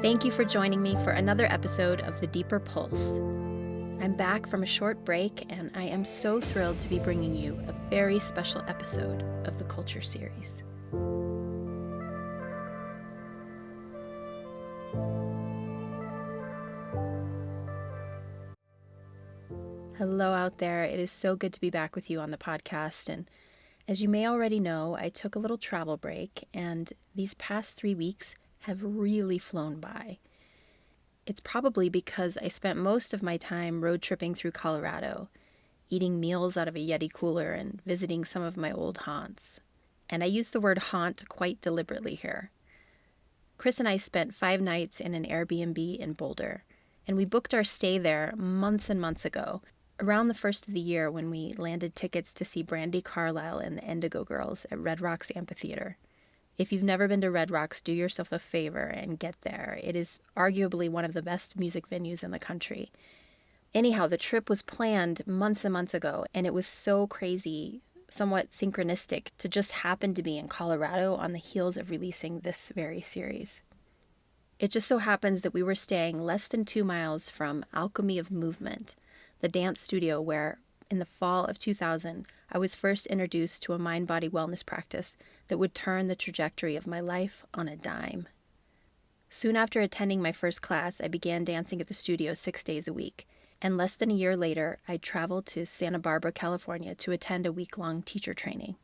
Thank you for joining me for another episode of The Deeper Pulse. I'm back from a short break, and I am so thrilled to be bringing you a very special episode of the Culture series. Hello out there. It is so good to be back with you on the podcast. And as you may already know, I took a little travel break, and these past 3 weeks have really flown by. It's probably because I spent most of my time road tripping through Colorado, eating meals out of a Yeti cooler and visiting some of my old haunts. And I use the word haunt quite deliberately here. Chris and I spent 5 nights in an Airbnb in Boulder, and we booked our stay there months and months ago, around the first of the year when we landed tickets to see Brandi Carlile and the Indigo Girls at Red Rocks Amphitheater. If you've never been to Red Rocks, do yourself a favor and get there. It is arguably one of the best music venues in the country. Anyhow, the trip was planned months and months ago, and it was so crazy, somewhat synchronistic, to just happen to be in Colorado on the heels of releasing this very series. It just so happens that we were staying less than 2 miles from Alchemy of Movement, the dance studio where, in the fall of 2000, I was first introduced to a mind-body wellness practice that would turn the trajectory of my life on a dime. Soon after attending my first class, I began dancing at the studio 6 days a week, and less than a year later, I traveled to Santa Barbara, California to attend a week-long teacher training.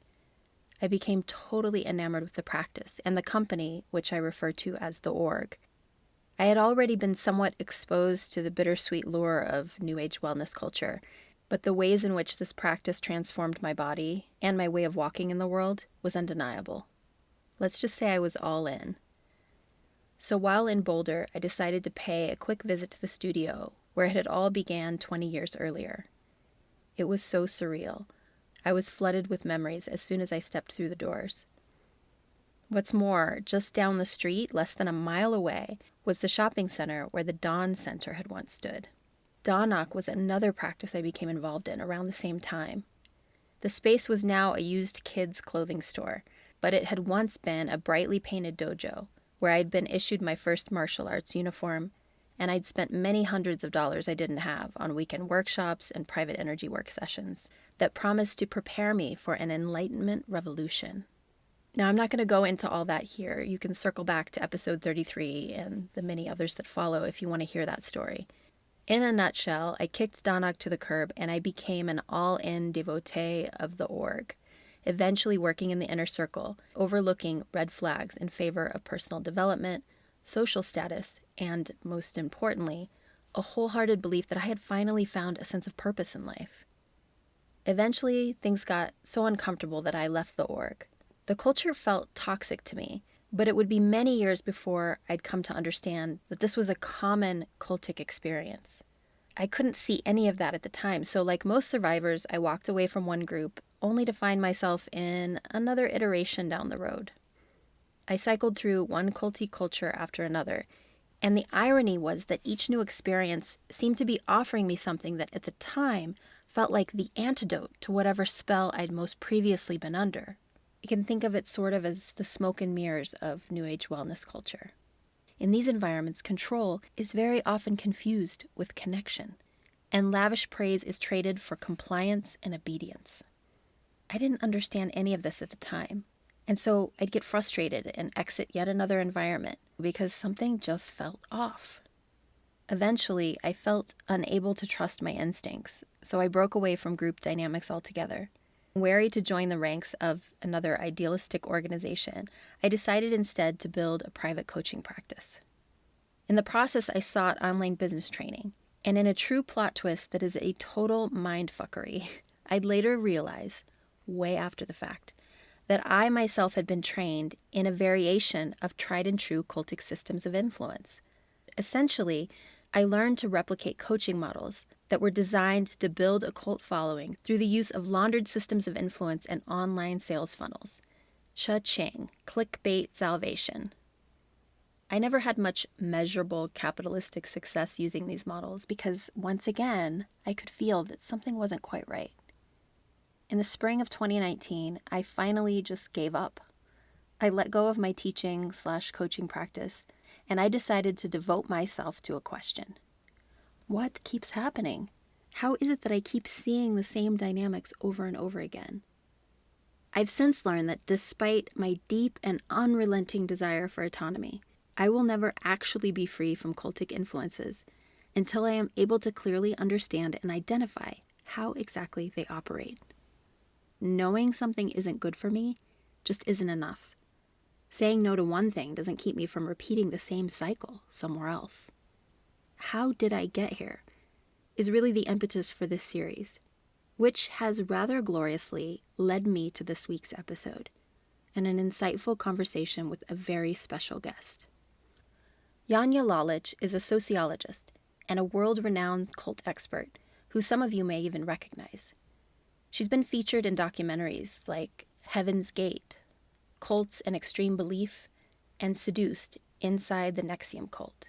I became totally enamored with the practice and the company, which I refer to as the org. I had already been somewhat exposed to the bittersweet lure of New Age wellness culture, but the ways in which this practice transformed my body and my way of walking in the world was undeniable. Let's just say I was all in. So while in Boulder, I decided to pay a quick visit to the studio where it had all began 20 years earlier. It was so surreal. I was flooded with memories as soon as I stepped through the doors. What's more, just down the street, less than a mile away, was the shopping center where the Dawn Center had once stood. Dawnok was another practice I became involved in around the same time. The space was now a used kids' clothing store, but it had once been a brightly painted dojo, where I'd been issued my first martial arts uniform, and I'd spent many hundreds of dollars I didn't have on weekend workshops and private energy work sessions that promised to prepare me for an enlightenment revolution. Now, I'm not going to go into all that here. You can circle back to episode 33 and the many others that follow if you want to hear that story. In a nutshell, I kicked Dawnok to the curb and I became an all-in devotee of the org, eventually working in the inner circle, overlooking red flags in favor of personal development, social status, and, most importantly, a wholehearted belief that I had finally found a sense of purpose in life. Eventually, things got so uncomfortable that I left the org. The culture felt toxic to me, but it would be many years before I'd come to understand that this was a common cultic experience. I couldn't see any of that at the time, so like most survivors, I walked away from one group only to find myself in another iteration down the road. I cycled through one culty culture after another, and the irony was that each new experience seemed to be offering me something that at the time felt like the antidote to whatever spell I'd most previously been under. You can think of it sort of as the smoke and mirrors of New Age wellness culture. In these environments, control is very often confused with connection, and lavish praise is traded for compliance and obedience. I didn't understand any of this at the time, and so I'd get frustrated and exit yet another environment because something just felt off. Eventually, I felt unable to trust my instincts, so I broke away from group dynamics altogether. Wary to join the ranks of another idealistic organization, I decided instead to build a private coaching practice. In the process, I sought online business training, and in a true plot twist that is a total mindfuckery, I'd later realize, way after the fact, that I myself had been trained in a variation of tried and true cultic systems of influence. Essentially, I learned to replicate coaching models that were designed to build a cult following through the use of laundered systems of influence and online sales funnels. Cha-ching, clickbait salvation. I never had much measurable capitalistic success using these models because, once again, I could feel that something wasn't quite right. In the spring of 2019, I finally just gave up. I let go of my teaching/coaching practice and I decided to devote myself to a question. What keeps happening? How is it that I keep seeing the same dynamics over and over again? I've since learned that despite my deep and unrelenting desire for autonomy, I will never actually be free from cultic influences until I am able to clearly understand and identify how exactly they operate. Knowing something isn't good for me just isn't enough. Saying no to one thing doesn't keep me from repeating the same cycle somewhere else. How did I get here is really the impetus for this series, which has rather gloriously led me to this week's episode and an insightful conversation with a very special guest. Janja Lalich is a sociologist and a world-renowned cult expert who some of you may even recognize. She's been featured in documentaries like Heaven's Gate, Cults and Extreme Belief, and Seduced Inside the Nexium Cult.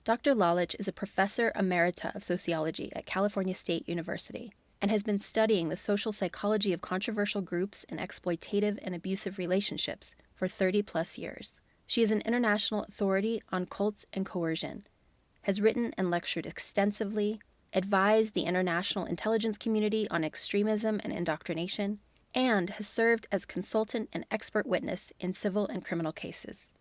Dr. Lalich is a professor emerita of sociology at California State University and has been studying the social psychology of controversial groups and exploitative and abusive relationships for 30 plus years. She is an international authority on cults and coercion, has written and lectured extensively, advised the international intelligence community on extremism and indoctrination, and has served as consultant and expert witness in civil and criminal cases.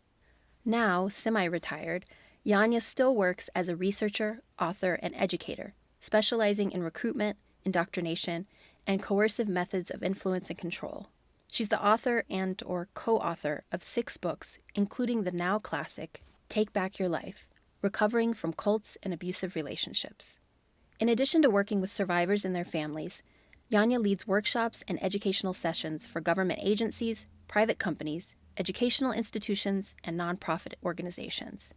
Now, semi-retired, Janja still works as a researcher, author, and educator, specializing in recruitment, indoctrination, and coercive methods of influence and control. She's the author and/or co-author of 6 books, including the now classic Take Back Your Life, Recovering from Cults and Abusive Relationships. In addition to working with survivors and their families, Janja leads workshops and educational sessions for government agencies, private companies, educational institutions, and nonprofit organizations.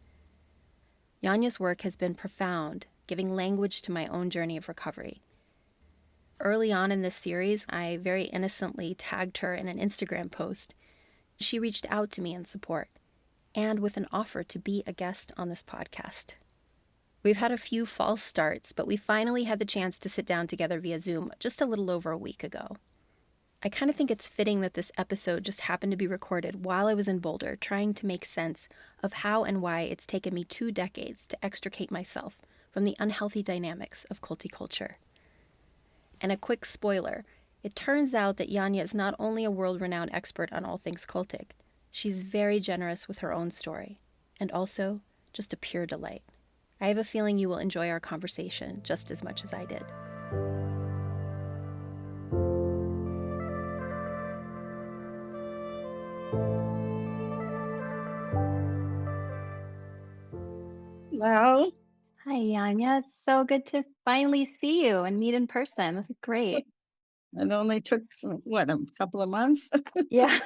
Janja's work has been profound, giving language to my own journey of recovery. Early on in this series, I very innocently tagged her in an Instagram post. She reached out to me in support and with an offer to be a guest on this podcast. We've had a few false starts, but we finally had the chance to sit down together via Zoom just a little over a week ago. I kind of think it's fitting that this episode just happened to be recorded while I was in Boulder trying to make sense of how and why it's taken me 2 decades to extricate myself from the unhealthy dynamics of culty culture. And a quick spoiler, it turns out that Janja is not only a world-renowned expert on all things cultic, she's very generous with her own story, and also just a pure delight. I have a feeling you will enjoy our conversation just as much as I did. Hello. Hi, Janja. It's so good to finally see you and meet in person. This is great. It only took, what, a couple of months? Yeah.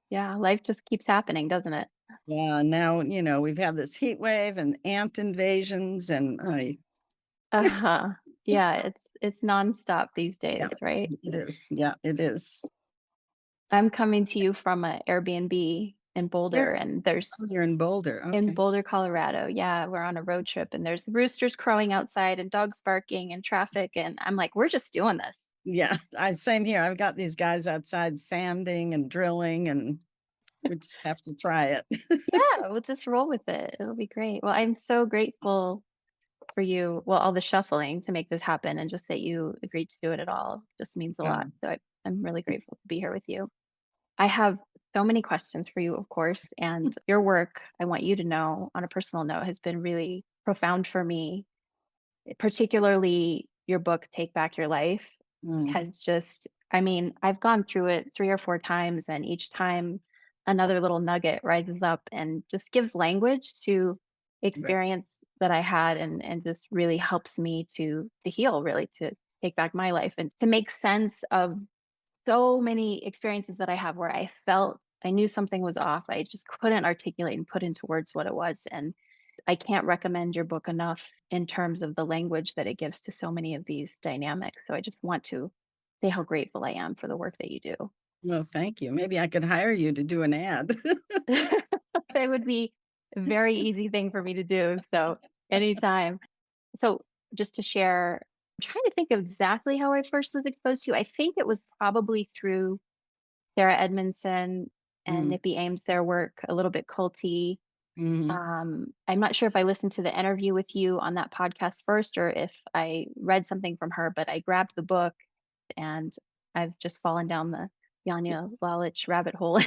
Yeah, life just keeps happening, doesn't it? Yeah, now, we've had this heat wave and ant invasions and Uh-huh. Yeah, it's nonstop these yeah, days, right? it is. Yeah, it is. I'm coming to you from a Airbnb in Where Boulder, and there's oh, you're in Boulder. in Okay. Boulder, Colorado. Yeah, we're on a road trip and there's roosters crowing outside and dogs barking and traffic, and I'm like, we're just doing this. Yeah, same here. I've got these guys outside sanding and drilling, and we just have to try it. Yeah, we'll just roll with it. It'll be great. Well, I'm so grateful for you, well, all the shuffling to make this happen and just that you agreed to do it at all just means a lot. So I'm really grateful to be here with you. I have so many questions for you, of course, and your work, I want you to know on a personal note, has been really profound for me, particularly your book, Take Back Your Life, Mm, has just, I mean, I've gone through it 3 or 4 times, and each time another little nugget rises up and just gives language to right. experience that I had and just really helps me to heal, really, to take back my life and to make sense of so many experiences that I have where I felt I knew something was off. I just couldn't articulate and put into words what it was. And I can't recommend your book enough in terms of the language that it gives to so many of these dynamics. So I just want to say how grateful I am for the work that you do. Well, thank you. Maybe I could hire you to do an ad. It would be a very easy thing for me to do. So anytime. So just to share, I'm trying to think of exactly how I first was exposed to you. I think it was probably through Sarah Edmondson. and Mm, Nippy Ames their work a little bit culty. mhm, I'm not sure if I listened to the interview with you on that podcast first or if I read something from her, but I grabbed the book and I've just fallen down the Janja Lalich rabbit hole,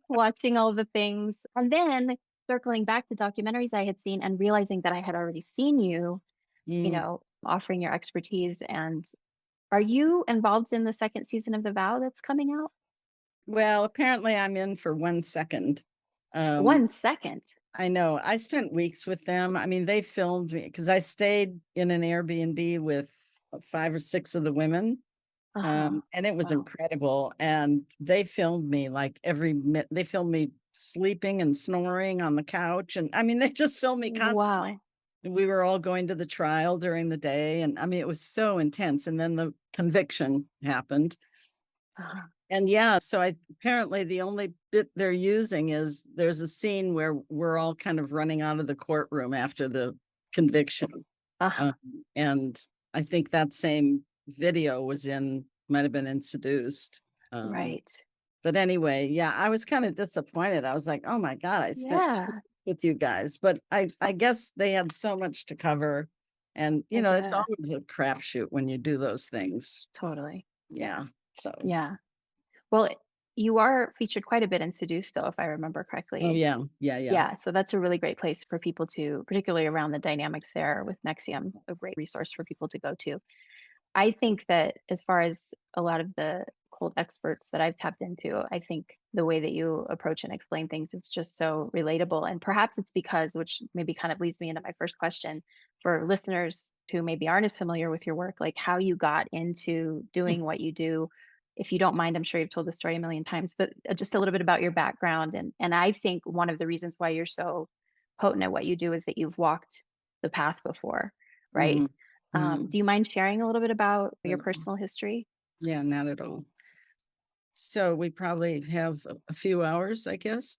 watching all the things. And then circling back to documentaries I had seen and realizing that I had already seen you, mm. offering your expertise. And are you involved in the second season of The Vow that's coming out? Well, apparently I'm in for 1 second. Um, 1 second. I know. I spent weeks with them. I mean, they filmed me because I stayed in an Airbnb with 5 or 6 of the women, Uh huh. and it was Wow. incredible, and they filmed me, like, they filmed me sleeping and snoring on the couch, and, I mean, they just filmed me constantly. Wow. We were all going to the trial during the day, and, I mean, it was so intense, and then the conviction happened. Uh-huh. And yeah, so I apparently the only bit they're using is there's a scene where we're all kind of running out of the courtroom after the conviction. Uh-huh. Um, and I think that same video might have been in Seduced. Um, Right. but anyway, yeah, I was kind of disappointed. I was like, oh my God, I spent Yeah, with you guys. But I guess they had so much to cover. And I it's guess. always a crapshoot when you do those things. Totally. Yeah. So Yeah. Well, you are featured quite a bit in Seduce, though, if I remember oh correctly. yeah, yeah, yeah. Yeah, so that's a really great place for people to, particularly around the dynamics there with Nexium, a great resource for people to go to. I think that as far as a lot of the cold experts that I've tapped into, I think the way that you approach and explain things is just so relatable. And perhaps it's because, which maybe kind of leads me into my first question for listeners who maybe aren't as familiar with your work, like how you got into doing what you do. If you don't mind, I'm sure you've told the story a million times, but just a little bit about your background. And I think one of the reasons why you're so potent at what you do is that you've walked the path before, right? Mhm. Mhm. Do you mind sharing a little bit about your Not at all. personal history? Yeah, not at all. So we probably have a few hours, I guess.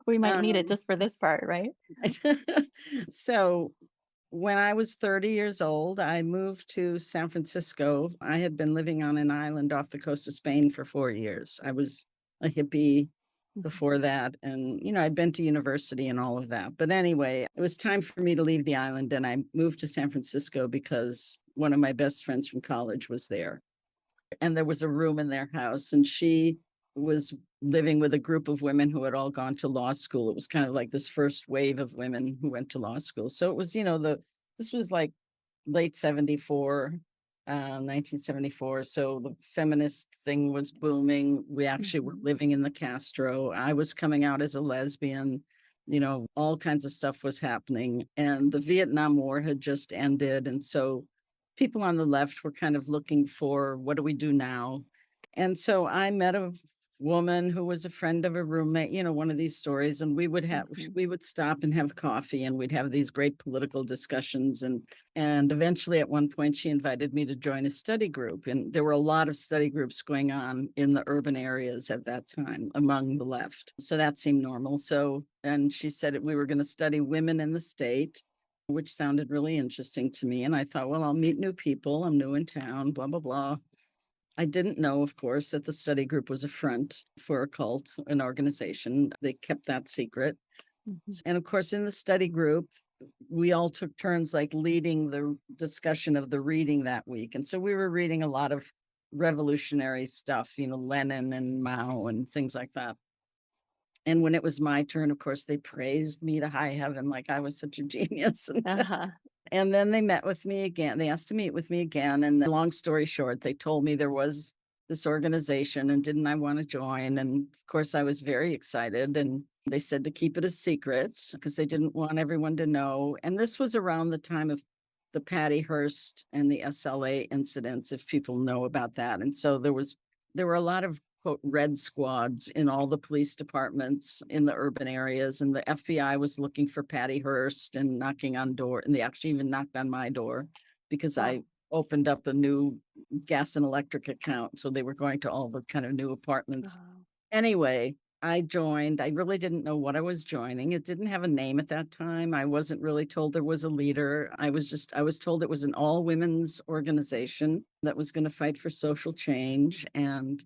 We might need it Um, just for this part, right? so when I was 30 years old, I moved to San Francisco. I had been living on an island off the coast of Spain for 4 years. I was a hippie Mhm, before that. And, I'd been to university and all of that. But anyway, it was time for me to leave the island. And I moved to San Francisco because one of my best friends from college was there. And there was a room in their house, and she was living with a group of women who had all gone to law school. It was kind of like this first wave of women who went to law school. So it was, this was like late 74, 1974. So the feminist thing was booming. We actually were mhm, living in the Castro. I was coming out as a lesbian. All kinds of stuff was happening. And the Vietnam War had just ended. And so people on the left were kind of looking for what do we do now? And so I met a woman who was a friend of a roommate, one of these stories, and mhm. we would stop and have coffee, and we'd have these great political discussions. And eventually at one point she invited me to join a study group. And there were a lot of study groups going on in the urban areas at that time among the left. So that seemed normal. So, and she said we were going to study women in the state, which sounded really interesting to me. And I thought, well, I'll meet new people. I'm new in town, blah, blah, blah. I didn't know, of course, that the study group was a front for a cult, an organization. They kept that secret. Mhm. And of course, in the study group, we all took turns like leading the discussion of the reading that week. And so we were reading a lot of revolutionary stuff, Lenin and Mao and things like that. And when it was my turn, of course, they praised me to high heaven like I was such a genius. Uh-huh. And then they met with me again. They asked to meet with me again. And long story short, they told me there was this organization and didn't I want to join? And of course, I was very excited. And they said to keep it a secret because they didn't want everyone to know. And this was around the time of the Patty Hearst and the SLA incidents, if people know about that. And so there were a lot of quote red squads in all the police departments in the urban areas, and the FBI was looking for Patty Hearst and knocking on door, and they actually even knocked on my door because I Oh, opened up a new gas and electric account, so they were going to all the kind of new apartments. oh. Anyway, I joined. I really didn't know what I was joining. It didn't have a name at that time. I wasn't really told there was a leader. I was told it was an all women's organization that was going to fight for social change. And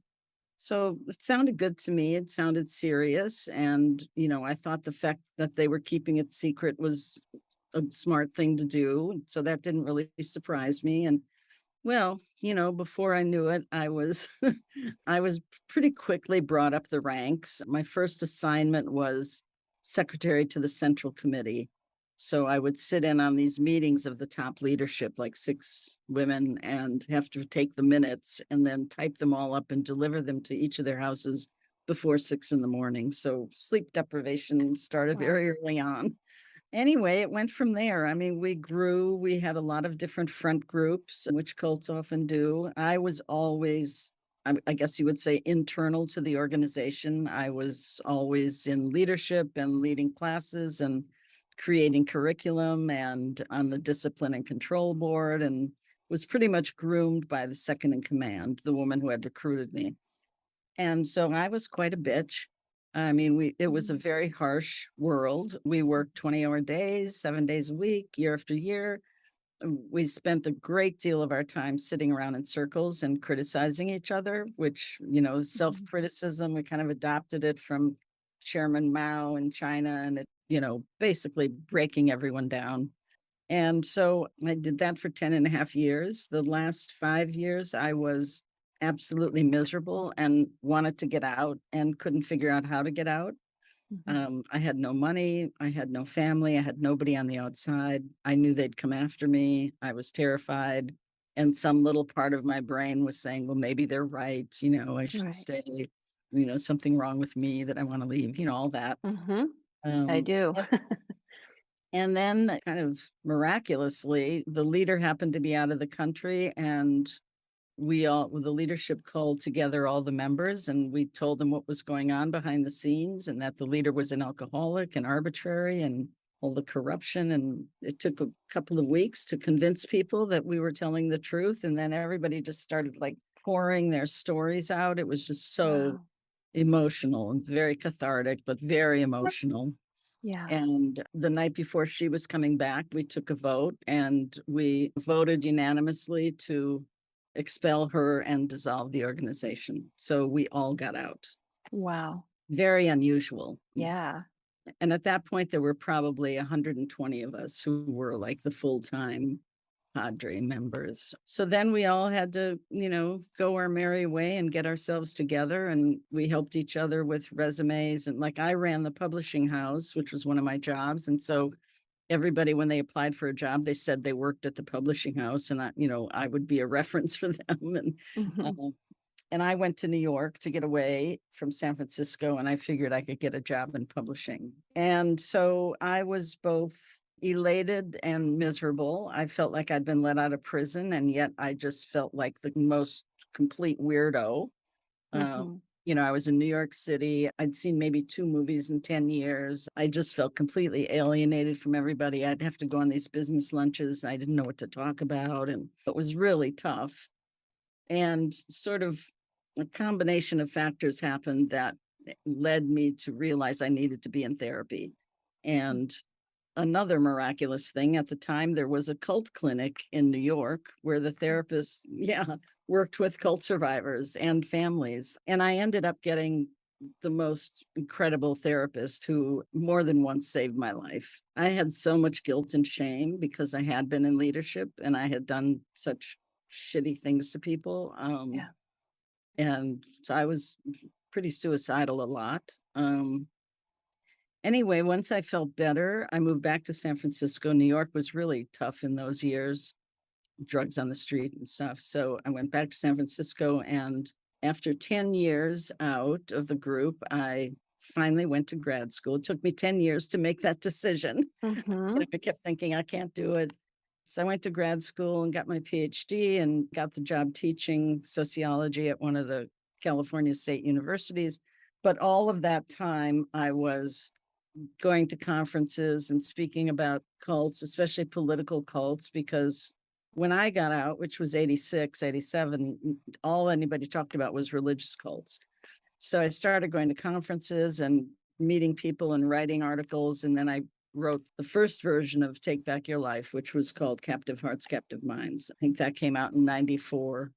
So it sounded good to me. It sounded serious. And, I thought the fact that they were keeping it secret was a smart thing to do. So that didn't really surprise me. And well, before I knew it, I was I was pretty quickly brought up the ranks. My first assignment was secretary to the central committee. So I would sit in on these meetings of the top leadership, like 6 women, and have to take the minutes and then type them all up and deliver them to each of their houses before 6 in the morning. So sleep deprivation started Wow. very early on. Anyway, it went from there. I mean, we grew. We had a lot of different front groups, which cults often do. I was always, I guess you would say, internal to the organization. I was always in leadership and leading classes and creating curriculum and on the discipline and control board, and was pretty much groomed by the second in command, the woman who had recruited me. And so I was quite a bitch. I mean, it was a Mhm. very harsh world. We worked 20-hour days, 7 days a week, year after year. We spent a great deal of our time sitting around in circles and criticizing each other, which, Mhm. self-criticism, we kind of adopted it from Chairman Mao in China, and it, basically breaking everyone down. And so I did that for 10 and a half years. The last 5 years, I was absolutely miserable and wanted to get out and couldn't figure out how to get out. Mhm. I had no money. I had no family. I had nobody on the outside. I knew they'd come after me. I was terrified. And some little part of my brain was saying, well, maybe they're right. I should Right. stay. Something wrong with me that I want to leave, all that. Mhm. I Um, do. And then, kind of miraculously, the leader happened to be out of the country, and the leadership called together all the members, and we told them what was going on behind the scenes, and that the leader was an alcoholic and arbitrary and all the corruption. And it took a couple of weeks to convince people that we were telling the truth. And then everybody just started like pouring their stories out. It was just so Wow. emotional and very cathartic, but very emotional. Yeah. And the night before she was coming back, we took a vote and we voted unanimously to expel her and dissolve the organization. So we all got out. Wow. Very unusual. Yeah. And at that point, there were probably 120 of us who were like the full time cadre members. So then we all had to, go our merry way and get ourselves together. And we helped each other with resumes. And like I ran the publishing house, which was one of my jobs. And so everybody, when they applied for a job, they said they worked at the publishing house, and I would be a reference for them. Mhm. Uh, and I went to New York to get away from San Francisco, and I figured I could get a job in publishing. And so I was both elated and miserable. I felt like I'd been let out of prison, and yet I just felt like the most complete weirdo. Um, Mhm. I was in New York City. I'd seen maybe 2 movies in 10 years. I just felt completely alienated from everybody. I'd have to go on these business lunches. I didn't know what to talk about. And it was really tough. And sort of a combination of factors happened that led me to realize I needed to be in therapy. And another miraculous thing, at the time, there was a cult clinic in New York where the therapist, yeah, worked with cult survivors and families. And I ended up getting the most incredible therapist who more than once saved my life. I had so much guilt and shame because I had been in leadership and I had done such shitty things to people. Yeah. And so I was pretty suicidal a lot. Anyway, once I felt better, I moved back to San Francisco. New York was really tough in those years, drugs on the street and stuff. So I went back to San Francisco. And after 10 years out of the group, I finally went to grad school. It took me 10 years to make that decision. Mhm. I kept thinking, I can't do it. So I went to grad school and got my PhD and got the job teaching sociology at one of the California state universities. But all of that time, I was going to conferences and speaking about cults, especially political cults, because when I got out, which was 86, 87, all anybody talked about was religious cults. So I started going to conferences and meeting people and writing articles. And then I wrote the first version of Take Back Your Life, which was called Captive Hearts, Captive Minds. I think that came out in 94.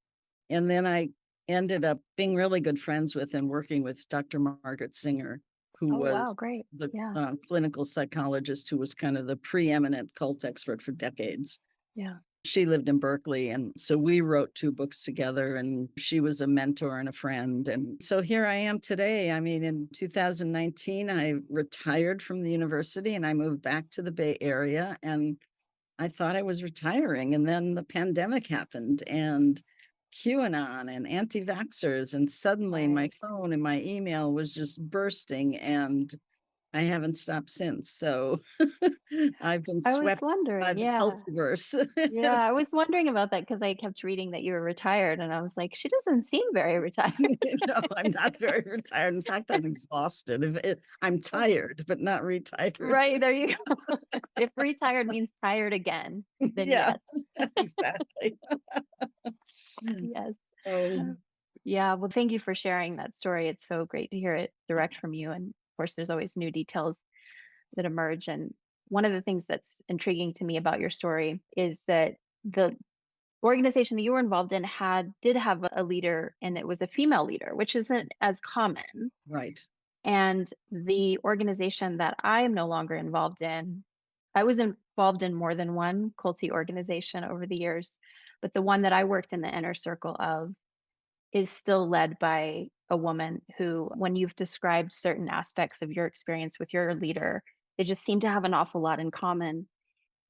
And then I ended up being really good friends with and working with Dr. Margaret Singer, who Oh, wow, was great. the Yeah. clinical psychologist who was kind of the preeminent cult expert for decades. Yeah. She lived in Berkeley. And so we wrote 2 books together, and she was a mentor and a friend. And so here I am today. I mean, in 2019, I retired from the university and I moved back to the Bay Area. And I thought I was retiring. And then the pandemic happened and QAnon and anti vaxxers. And suddenly my Right. phone and my email was just bursting. And I haven't stopped since. So I've been I was swept by wondering, the yeah. cultiverse. Yeah, I was wondering about that because I kept reading that you were retired, and I was like, "She doesn't seem very retired." No, I'm not very retired. In fact, I'm exhausted. I'm tired, but not retired. Right, there you go. If retired means tired again, then Yeah, yes. exactly. Yes. Oh, Yeah, well, thank you for sharing that story. It's so great to hear it direct from you, and, of course, there's always new details that emerge, and one of the things that's intriguing to me about your story is that the organization that you were involved in did have a leader, and it was a female leader, which isn't as common. right. And the organization that I am no longer involved in, I was involved in more than one culty organization over the years, but the one that I worked in the inner circle of is still led by a woman who, when you've described certain aspects of your experience with your leader, they just seem to have an awful lot in common.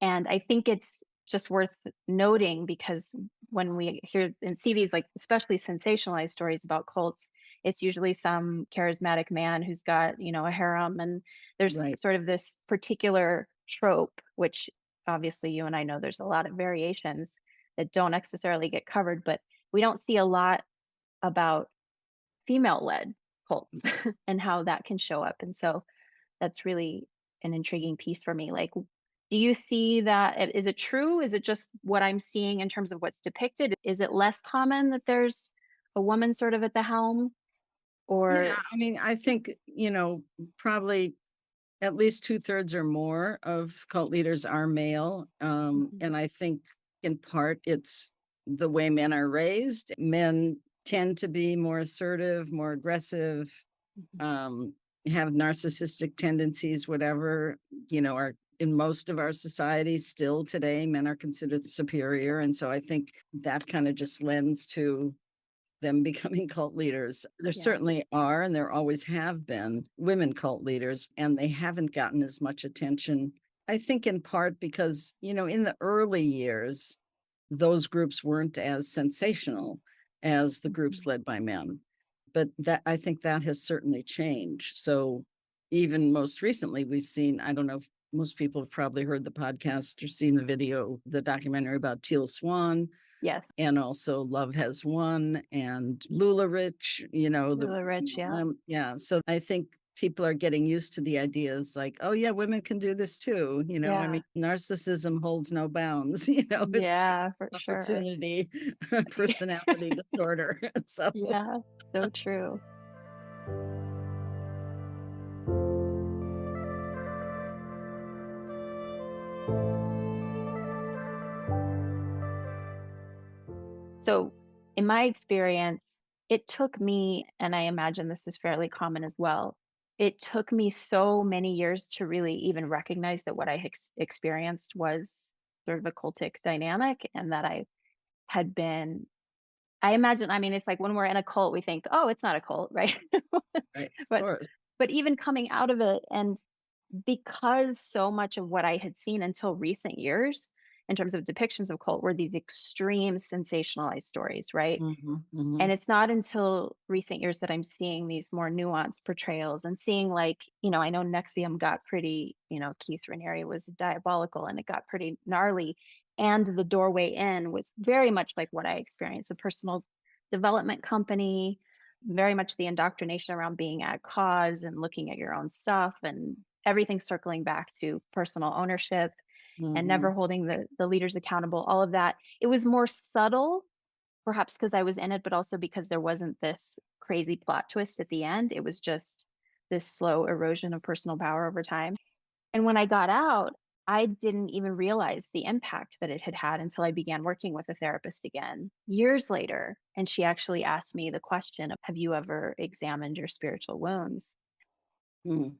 And I think it's just worth noting because when we hear and see these, like, especially sensationalized stories about cults, it's usually some charismatic man who's got, a harem. And there's Right. sort of this particular trope, which obviously you and I know there's a lot of variations that don't necessarily get covered, but we don't see a lot about female led cults and how that can show up. And so that's really an intriguing piece for me. Like, do you see that? Is it true? Is it just what I'm seeing in terms of what's depicted? Is it less common that there's a woman sort of at the helm? Yeah, Or, I mean, I think, probably at least 2/3 or more of cult leaders are male. Mhm, And I think in part it's the way men are raised. Men tend to be more assertive, more aggressive, mhm. um, have narcissistic tendencies, whatever, are in most of our societies still today, men are considered superior. And so I think that kind of just lends to them becoming cult leaders. There Yeah. certainly are, and there always have been women cult leaders, and they haven't gotten as much attention. I think in part because, in the early years, those groups weren't as sensational as the groups Mhm. led by men. But that I think that has certainly changed. So even most recently, we've seen, I don't know if most people have probably heard the podcast or seen the video, the documentary about Teal Swan, Yes. and also Love Has Won and Lula Rich, Lula Rich. Yeah. yeah. So I think people are getting used to the ideas like, oh yeah, women can do this too. I Yeah. mean, narcissism holds no bounds, it's Yeah, for sure. opportunity, personality disorder. So Yeah. So true. So, in my experience, it took me, and I imagine this is fairly common as well, it took me so many years to really even recognize that what I experienced was sort of a cultic dynamic and that I had been. I imagine, I mean, it's like when we're in a cult, we think, oh, it's not a cult, right? right, of but course. but even coming out of it, and because so much of what I had seen until recent years in terms of depictions of cult were these extreme sensationalized stories, right? Mhm, mhm, And it's not until recent years that I'm seeing these more nuanced portrayals and seeing, like, I know Nexium got pretty, Keith Raniere was diabolical and it got pretty gnarly. And the doorway in was very much like what I experienced, a personal development company, very much the indoctrination around being at cause and looking at your own stuff and everything circling back to personal ownership and never mhm, holding the leaders accountable, all of that. It was more subtle. Perhaps because I was in it, but also because there wasn't this crazy plot twist at the end. It was just this slow erosion of personal power over time. And when I got out, I didn't even realize the impact that it had had until I began working with a therapist again years later. And she actually asked me the question of, have you ever examined your spiritual wounds? Mm,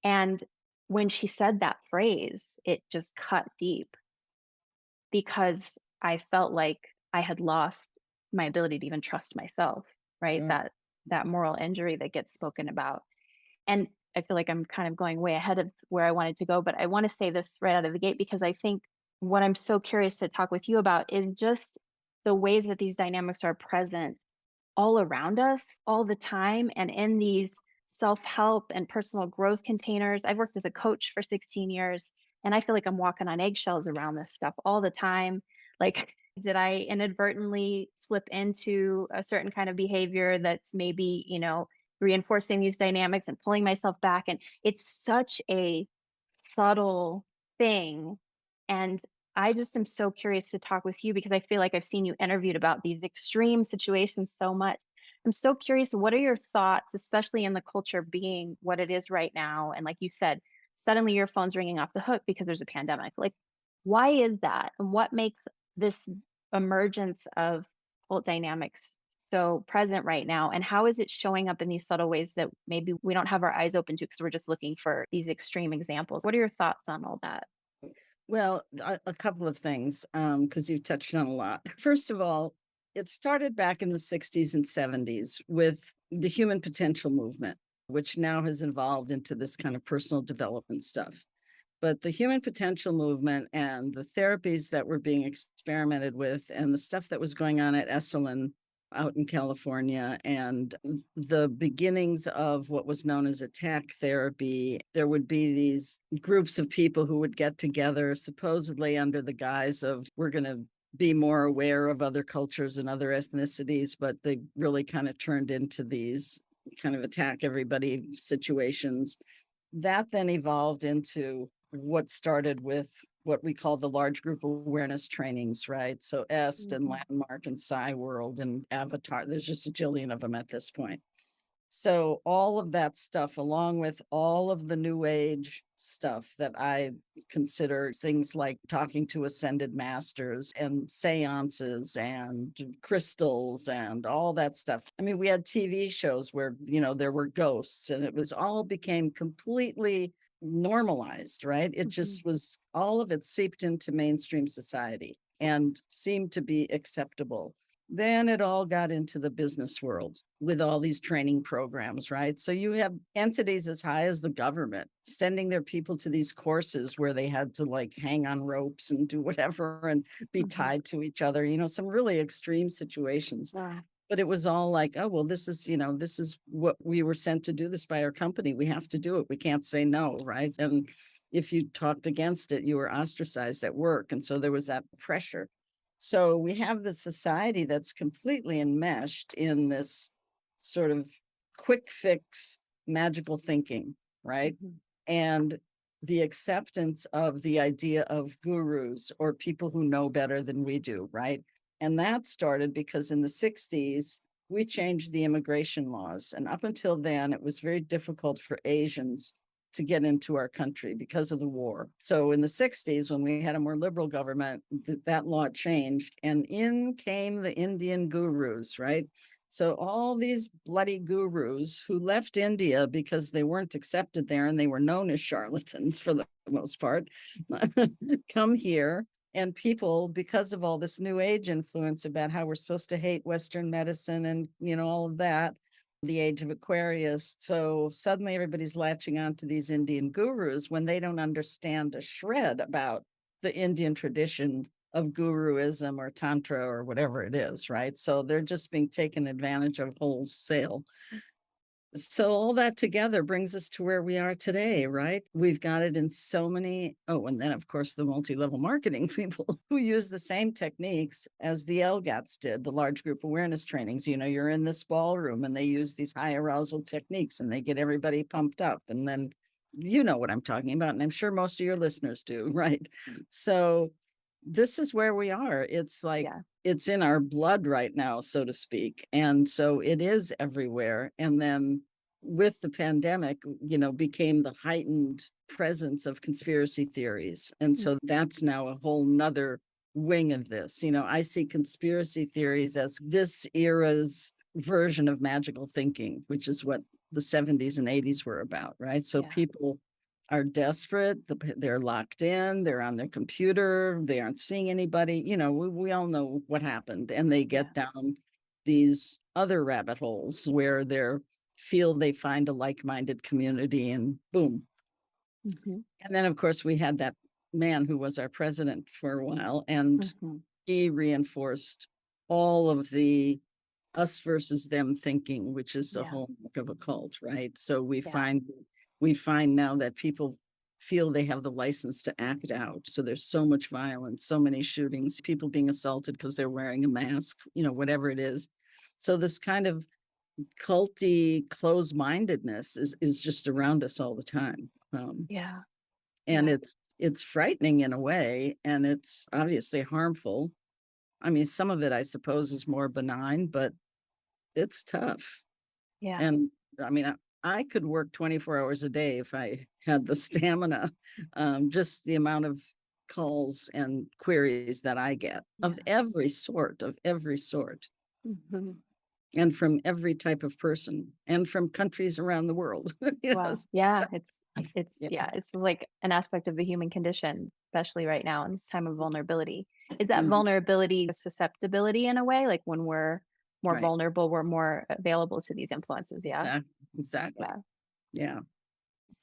And when she said that phrase, it just cut deep because I felt like I had lost my ability to even trust myself, right? sure. That moral injury that gets spoken about. And I feel like I'm kind of going way ahead of where I wanted to go, but I want to say this right out of the gate because I think what I'm so curious to talk with you about is just the ways that these dynamics are present all around us all the time and in these self-help and personal growth containers. I've worked as a coach for 16 years and I feel like I'm walking on eggshells around this stuff all the time. Like, did I inadvertently slip into a certain kind of behavior that's maybe, reinforcing these dynamics and pulling myself back? And it's such a subtle thing. And I just am so curious to talk with you because I feel like I've seen you interviewed about these extreme situations so much. I'm so curious, what are your thoughts, especially in the culture being what it is right now? And like you said, suddenly your phone's ringing off the hook because there's a pandemic. Like, why is that? And what makes this emergence of cult dynamics so present right now? And how is it showing up in these subtle ways that maybe we don't have our eyes open to because we're just looking for these extreme examples? What are your thoughts on all that? Well, a couple of things, because you touched on a lot. First of all, it started back in the 60s and 70s with the human potential movement, which now has evolved into this kind of personal development stuff. But the human potential movement and the therapies that were being experimented with and the stuff that was going on at Esalen out in California and the beginnings of what was known as attack therapy, there would be these groups of people who would get together, supposedly under the guise of, we're going to be more aware of other cultures and other ethnicities, but they really kind of turned into these kind of attack everybody situations. That then evolved into what started with what we call the large group awareness trainings, right? So EST and Mhm, Landmark and Psy World and Avatar, there's just a jillion of them at this point. So all of that stuff, along with all of the new age stuff that I consider things like talking to ascended masters and seances and crystals and all that stuff. I mean, we had TV shows where, there were ghosts and it was all became completely normalized, right? It mhm, just was all of it seeped into mainstream society and seemed to be acceptable. Then it all got into the business world with all these training programs, right? So you have entities as high as the government sending their people to these courses where they had to like hang on ropes and do whatever and be mhm. tied to each other, some really extreme situations. Wow. But it was all like, oh, well, this is what we were sent to do this by our company. We have to do it. We can't say no, right? And if you talked against it, you were ostracized at work. And so there was that pressure. So we have this society that's completely enmeshed in this sort of quick fix magical thinking, right? Mhm, And the acceptance of the idea of gurus or people who know better than we do, right? And that started because in the 60s, we changed the immigration laws. And up until then, it was very difficult for Asians to get into our country because of the war. So in the 60s, when we had a more liberal government, that law changed and in came the Indian gurus, right? So all these bloody gurus who left India because they weren't accepted there and they were known as charlatans for the most part, come here. And people, because of all this new age influence about how we're supposed to hate Western medicine and, all of that, the age of Aquarius. So suddenly everybody's latching on to these Indian gurus when they don't understand a shred about the Indian tradition of guruism or tantra or whatever it is, right? So they're just being taken advantage of wholesale. So all that together brings us to where we are today, right? We've got it in so many. Oh, and then of course the multi-level marketing people who use the same techniques as the LGATs did, the large group awareness trainings. You're in this ballroom and they use these high arousal techniques and they get everybody pumped up. And then you know what I'm talking about. And I'm sure most of your listeners do, right? So this is where we are. It's like yeah. it's in our blood right now, so to speak. And so it is everywhere. And then with the pandemic, became the heightened presence of conspiracy theories. And so that's now a whole nother wing of this. I see conspiracy theories as this era's version of magical thinking, which is what the 70s and 80s were about, right? So Yeah. people are desperate, they're locked in, they're on their computer, they aren't seeing anybody. We all know what happened, and they get down these other rabbit holes where they find a like-minded community, and boom. Mhm. And then, of course, we had that man who was our president for a while, and Mhm. he reinforced all of the us versus them thinking, which is a Yeah. hallmark of a cult, right? So Yeah. we find now that people feel they have the license to act out. So there's so much violence, so many shootings, people being assaulted because they're wearing a mask, whatever it is. So this kind of culty closed-mindedness is just around us all the time. Yeah. And Yeah. it's frightening in a way, and it's obviously harmful. I mean, some of it, I suppose, is more benign, but it's tough. Yeah. And I mean, I could work 24 hours a day if I had the stamina. Just the amount of calls and queries that I get of Yeah. every sort, Mhm. and from every type of person, and from countries around the world. Wow. Yeah, Yeah. yeah, it's like an aspect of the human condition, especially right now in this time of vulnerability. Is that Mhm. vulnerability a susceptibility in a way? Like when we're more Right. vulnerable, we're more available to these influences, yeah? Exactly. Yeah. Yeah.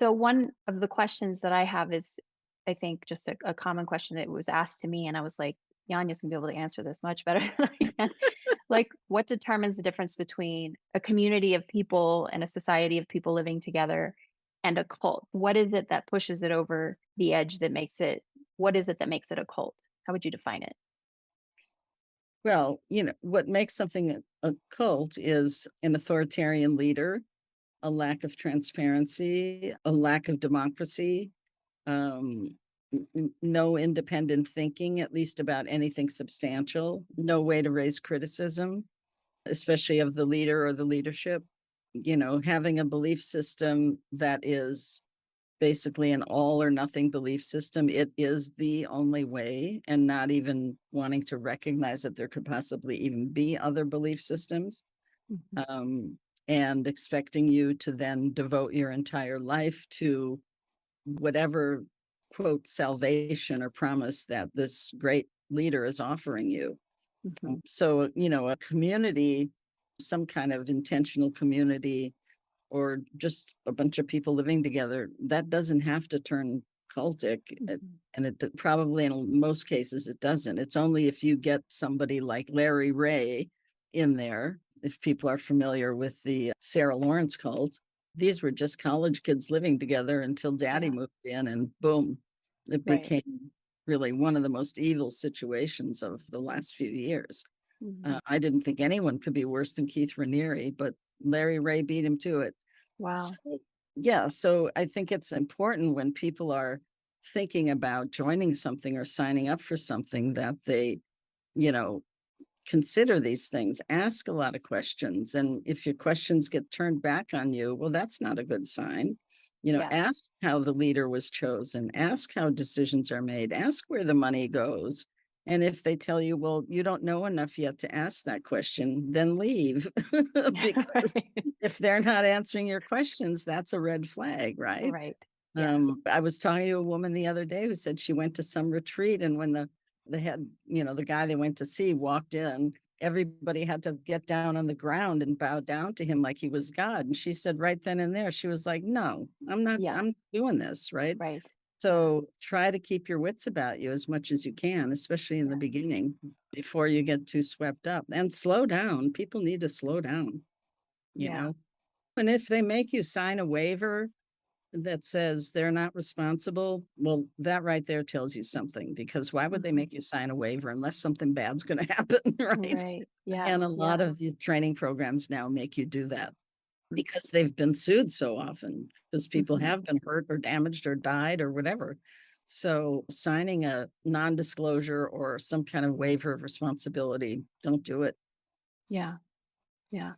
So one of the questions that I have is, I think, just a common question that was asked to me, and I was like, Janya's gonna be able to answer this much better than I can. Like, what determines the difference between a community of people and a society of people living together and a cult? What is it that pushes it over the edge that makes it? What is it that makes it a cult? How would you define it? Well, what makes something a cult is an authoritarian leader, a lack of transparency, a lack of democracy, um, no independent thinking, at least about anything substantial, no way to raise criticism, especially of the leader or the leadership. Having a belief system that is basically an all or nothing belief system. It is the only way, and not even wanting to recognize that there could possibly even be other belief systems, Mhm. um, and expecting you to then devote your entire life to whatever, quote, salvation or promise that this great leader is offering you. Mhm. So, a community, some kind of intentional community, or just a bunch of people living together, that doesn't have to turn cultic. Mhm. And probably in most cases it doesn't. It's only if you get somebody like Larry Ray in there, if people are familiar with the Sarah Lawrence cult. These were just college kids living together until daddy Yeah. moved in, and boom, it Right. became really one of the most evil situations of the last few years. Mhm. I didn't think anyone could be worse than Keith Raniere, but Larry Ray beat him to it. Wow. Yeah, so I think it's important when people are thinking about joining something or signing up for something that they, you know, consider these things, ask a lot of questions. And if your questions get turned back on you, well, that's not a good sign. Yeah. Ask how the leader was chosen, ask how decisions are made, ask where the money goes. And if they tell you, well, you don't know enough yet to ask that question, then leave. Because Right. if they're not answering your questions, that's a red flag, right? Right. Yeah. I was talking to a woman the other day who said she went to some retreat, and when the head, the guy they went to see walked in, everybody had to get down on the ground and bow down to him like he was God. And she said right then and there, she was like, no, Yeah. I'm doing this, right? Right. Yeah. So try to keep your wits about you as much as you can, especially in the Yeah. beginning, before you get too swept up. And slow down. People need to slow down, you Yeah. know? And if they make you sign a waiver that says they're not responsible, well, that right there tells you something, because why would they Mhm. make you sign a waiver unless something bad's going to happen, right? Right. Yeah. And a lot Yeah. of these training programs now make you do that because they've been sued so often, because people Mhm. have been hurt or damaged or died or whatever. So signing a non-disclosure or some kind of waiver of responsibility, don't do it. Yeah. Yeah.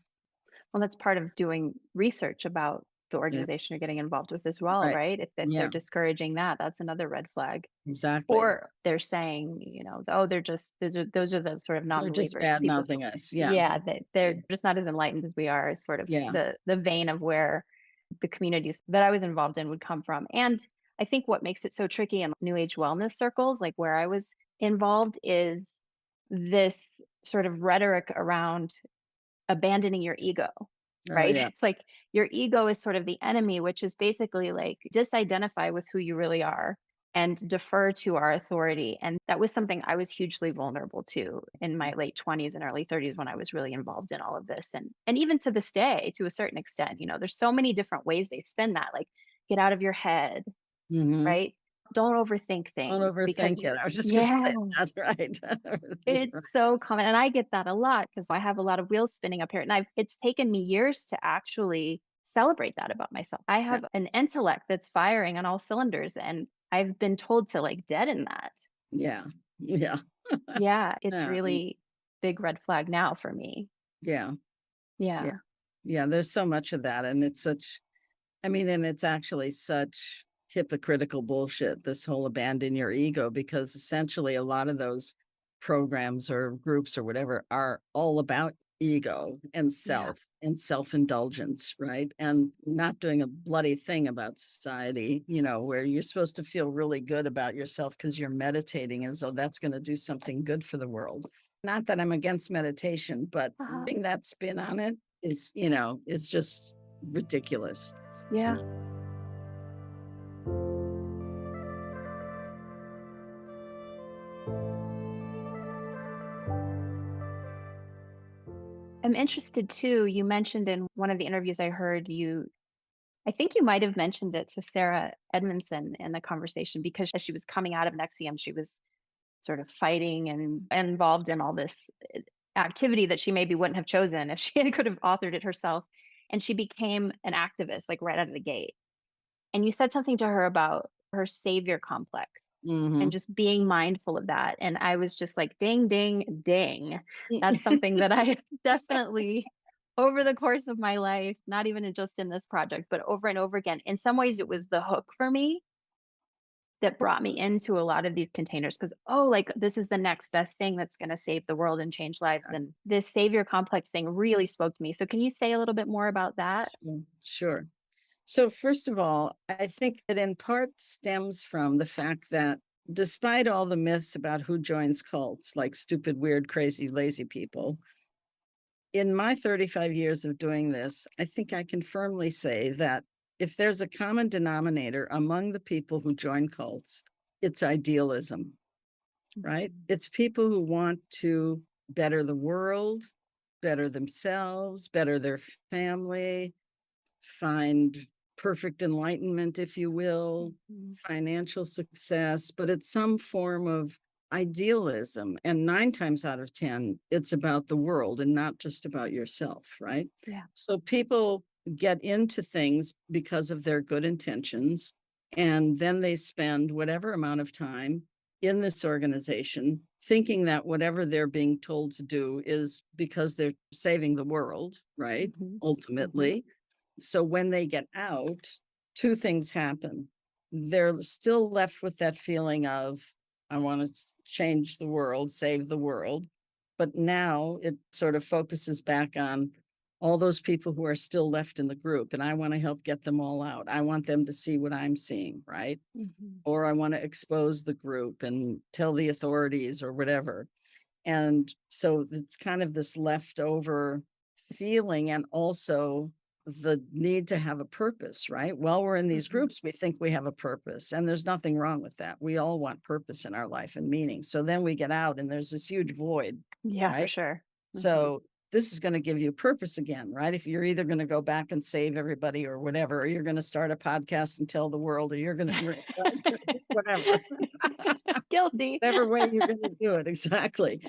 Well, that's part of doing research about the organization you're getting involved with as well, Right. right? If they're Yeah, discouraging that, that's another red flag. exactly. Or they're saying, oh, they're just those are the sort of They're just non-believers, the bad people mouthing us. Yeah. yeah, they're just not as enlightened as we are. It's sort of Yeah. the vein of where the communities that I was involved in would come from. And I think what makes it so tricky in new age wellness circles, like where I was involved, is this sort of rhetoric around abandoning your ego, Oh, right? yeah. It's like your ego is sort of the enemy, which is basically like disidentify with who you really are and defer to our authority. And that was something I was hugely vulnerable to in my late 20s and early 30s when I was really involved in all of this. And even to this day, to a certain extent, there's so many different ways they spin that, like get out of your head, Mm-hmm. right? Don't overthink Don't things overthink because it. I was just going to yeah, say that's right. it's so common, and I get that a lot because I have a lot of wheels spinning up here, and it's taken me years to actually celebrate that about myself. I Yeah. have an intellect that's firing on all cylinders, and I've been told to like deaden that. Yeah. Yeah. Yeah, it's No, really big red flag now for me. yeah. Yeah. Yeah. Yeah. There's so much of that. And it's such, I mean, and it's actually such hypocritical bullshit, this whole abandon your ego, because essentially a lot of those programs or groups or whatever are all about ego Yeah. and self-indulgence, right? And not doing a bloody thing about society, where you're supposed to feel really good about yourself because you're meditating as though that's going to do something good for the world. Not that I'm against meditation, but Uh-huh. putting that spin on it is just ridiculous. Yeah. I'm interested too. You mentioned in one of the interviews I heard I think you might have mentioned it to Sarah Edmondson in the conversation because as she was coming out of Nexium, she was sort of fighting and involved in all this activity that she maybe wouldn't have chosen if she could have authored it herself. And she became an activist, like right out of the gate. And you said something to her about her savior complex Hmm. and just being mindful of that. And I was just like, ding, ding, ding. That's something that I definitely, over the course of my life, not even just in this project, but over and over again, in some ways, it was the hook for me that brought me into a lot of these containers because, oh, like this is the next best thing that's going to save the world and change lives. And this savior complex thing really spoke to me. So, can you say a little bit more about that? Sure. So, first of all, I think it in part stems from the fact that despite all the myths about who joins cults, like stupid, weird, crazy, lazy people, in my 35 years of doing this, I think I can firmly say that if there's a common denominator among the people who join cults, it's idealism, right? It's people who want to better the world, better themselves, better their family, find perfect enlightenment, if you will, Mhm. financial success, but it's some form of idealism. And 9 times out of 10, it's about the world and not just about yourself, right? Yeah. So people get into things because of their good intentions, and then they spend whatever amount of time in this organization thinking that whatever they're being told to do is because they're saving the world, right? Mhm. Mhm. Ultimately. So when they get out, two things happen. They're still left with that feeling of, I want to change the world, save the world. But now it sort of focuses back on all those people who are still left in the group. And I want to help get them all out. I want them to see what I'm seeing, right? Mhm. Or I want to expose the group and tell the authorities or whatever. And so it's kind of this leftover feeling and also the need to have a purpose, right? While we're in these Mhm. groups, we think we have a purpose, and there's nothing wrong with that. We all want purpose in our life and meaning. So then we get out and there's this huge void, Yeah, for right? sure. Mhm. So this is going to give you purpose again, right? If you're either going to go back and save everybody or whatever, or you're going to start a podcast and tell the world, or you're going to, whatever. Guilty. Whatever way you're going to do it, exactly.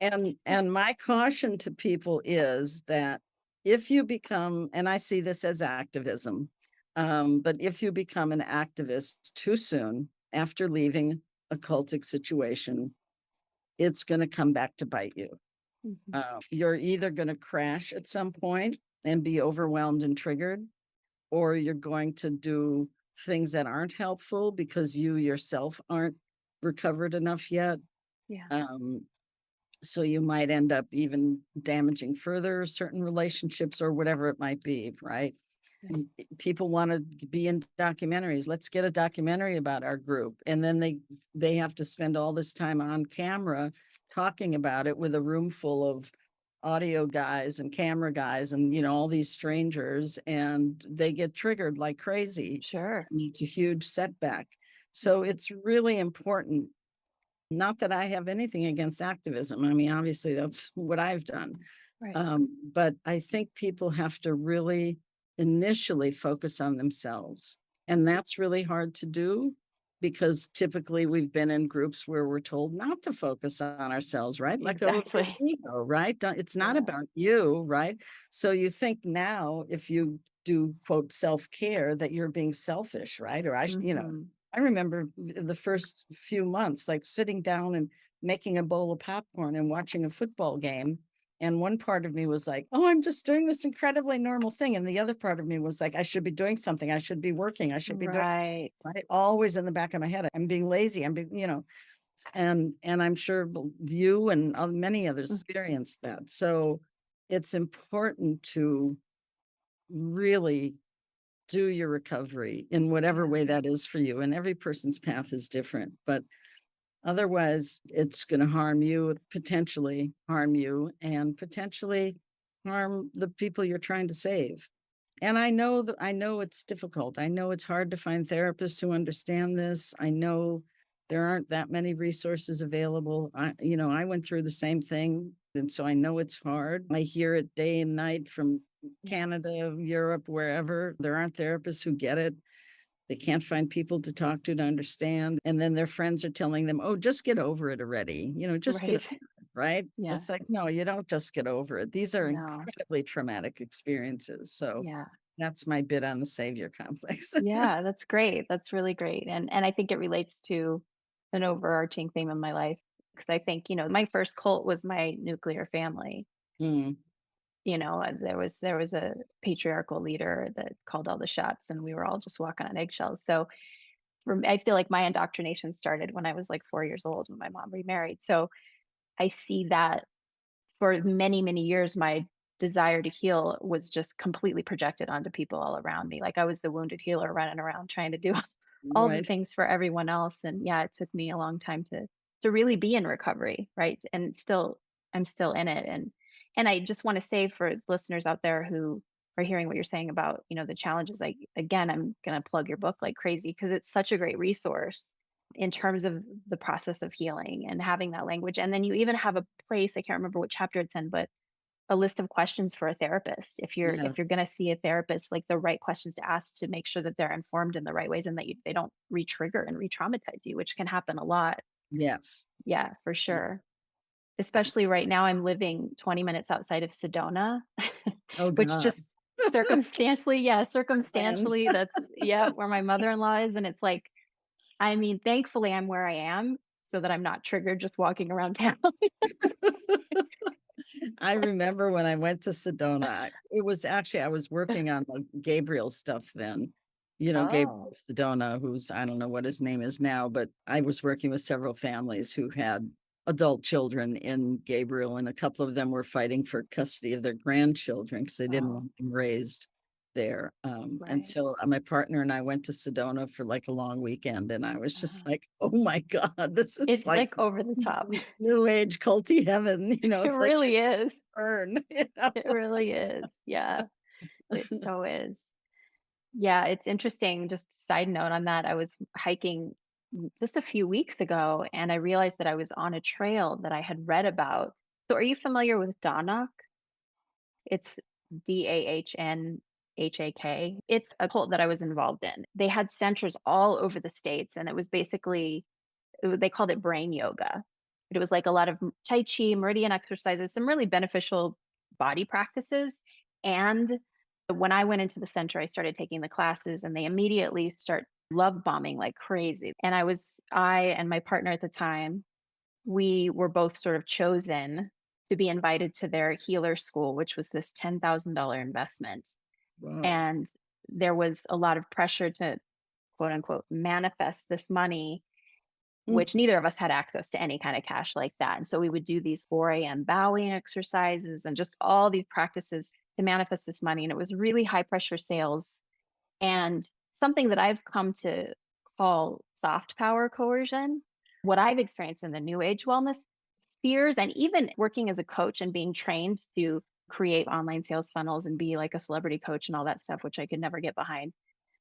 And my caution to people is that if you become, and I see this as activism, but if you become an activist too soon after leaving a cultic situation, it's going to come back to bite you. Mhm. You're either going to crash at some point and be overwhelmed and triggered, or you're going to do things that aren't helpful because you yourself aren't recovered enough yet. Yeah. Um, so you might end up even damaging further certain relationships or whatever it might be, right? Right. People want to be in documentaries. Let's get a documentary about our group. And then they have to spend all this time on camera talking about it with a room full of audio guys and camera guys and all these strangers, and they get triggered like crazy. Sure. And it's a huge setback. So it's really important. Not that I have anything against activism. I mean, obviously that's what I've done. Right. But I think people have to really initially focus on themselves. And that's really hard to do because typically we've been in groups where we're told not to focus on ourselves, right? Let go of your Exactly. ego, right? It's not Yeah. about you, right? So you think now if you do quote self-care that you're being selfish, right? Or Hmm. I remember the first few months, like sitting down and making a bowl of popcorn and watching a football game. And one part of me was like, oh, I'm just doing this incredibly normal thing. And the other part of me was like, I should be doing something. I should be working. I should be doing Right. right? Always in the back of my head. I'm being lazy. I'm being. And I'm sure you and many others Mm. experienced that. So it's important to really do your recovery in whatever Yeah. way that is for you. And every person's path is different, but otherwise it's going to potentially harm you, and potentially harm the people you're trying to save. And I know it's difficult. I know it's hard to find therapists who understand this. I know there aren't that many resources available. I went through the same thing. And so I know it's hard. I hear it day and night from Yeah. Canada, Europe, wherever. There aren't therapists who get it. They can't find people to talk to understand. And then their friends are telling them, oh, just get over it already. Just get it, Right. right? Yeah. It's like, no, you don't just get over it. These are No. incredibly traumatic experiences. So Yeah. that's my bit on the savior complex. Yeah, that's great. That's really great. And I think it relates to an overarching theme in my life because I think, my first cult was my nuclear family. Mm, There was a patriarchal leader that called all the shots and we were all just walking on eggshells. So I feel like my indoctrination started when I was like 4 years old when my mom remarried. So I see that for many, many years, my desire to heal was just completely projected onto people all around me. Like I was the wounded healer running around trying to do all the right. things for everyone else. And yeah, it took me a long time to really be in recovery, right? And still I'm still in it. And I just want to say for listeners out there who are hearing what you're saying about, the challenges, like again, I'm gonna plug your book like crazy because it's such a great resource in terms of the process of healing and having that language. And then you even have a place, I can't remember what chapter it's in, but a list of questions for a therapist. If you're Yeah. if you're going to see a therapist, like the right questions to ask to make sure that they're informed in the right ways and that they don't re-trigger and re-traumatize you, which can happen a lot. Yes. Yeah, for Yeah. sure. Especially right now, I'm living 20 minutes outside of Sedona, Oh which God. just circumstantially, yeah, Man. circumstantially, that's yeah, where my mother-in-law is. And it's like, I mean, thankfully, I'm where I am so that I'm not triggered just walking around town. I remember when I went to Sedona, it was actually, I was working on like Gabriel stuff then. Gabriel Oh, Sedona, who's, I don't know what his name is now, but I was working with several families who had adult children in Gabriel, and a couple of them were fighting for custody of their grandchildren because they didn't oh, want them raised there. And right. so my partner and I went to Sedona for like a long weekend, and I was just Uh, like, oh my God, this is it's like like over the top. new age culty heaven. It It's like really is. burn. It really is. Yeah, it so is. Yeah, it's interesting. Just side note on that, I was hiking just a few weeks ago and I realized that I was on a trail that I had read about. So, are you familiar with Danach? It's Dahnhak. It's a cult that I was involved in. They had centers all over the states, and it was basically they called it brain yoga. But it was like a lot of tai chi, meridian exercises, some really beneficial body practices. And when I went into the center, I started taking the classes, and they immediately start love bombing like crazy. And I and my partner at the time, we were both sort of chosen to be invited to their healer school, which was this $10,000 investment. Wow. And there was a lot of pressure to quote unquote manifest this money, Mm. which neither of us had access to any kind of cash like that. And so we would do these 4 a.m. bowing exercises and just all these practices to manifest this money. And it was really high pressure sales and something that I've come to call soft power coercion. What I've experienced in the new age wellness spheres, and even working as a coach and being trained to create online sales funnels and be like a celebrity coach and all that stuff, which I could never get behind.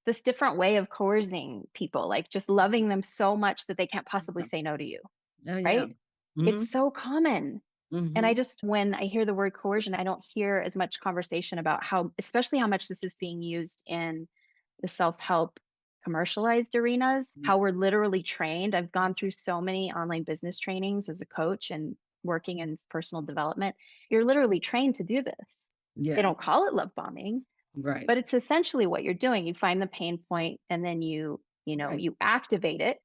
This different way of coercing people, like just loving them so much that they can't possibly Yeah. say no to you, Oh, yeah. right? It's Hmm. so common. And I Hmm. just, when I hear the word coercion, I don't hear as much conversation about how, especially how much this is being used in the self-help commercialized arenas, how we're literally trained. I've gone through so many online business trainings as a coach and working in personal development. You're literally trained to do this. They Yeah. don't call it love bombing, Right. but it's essentially what you're doing. You find the pain point and then Right. you activate it.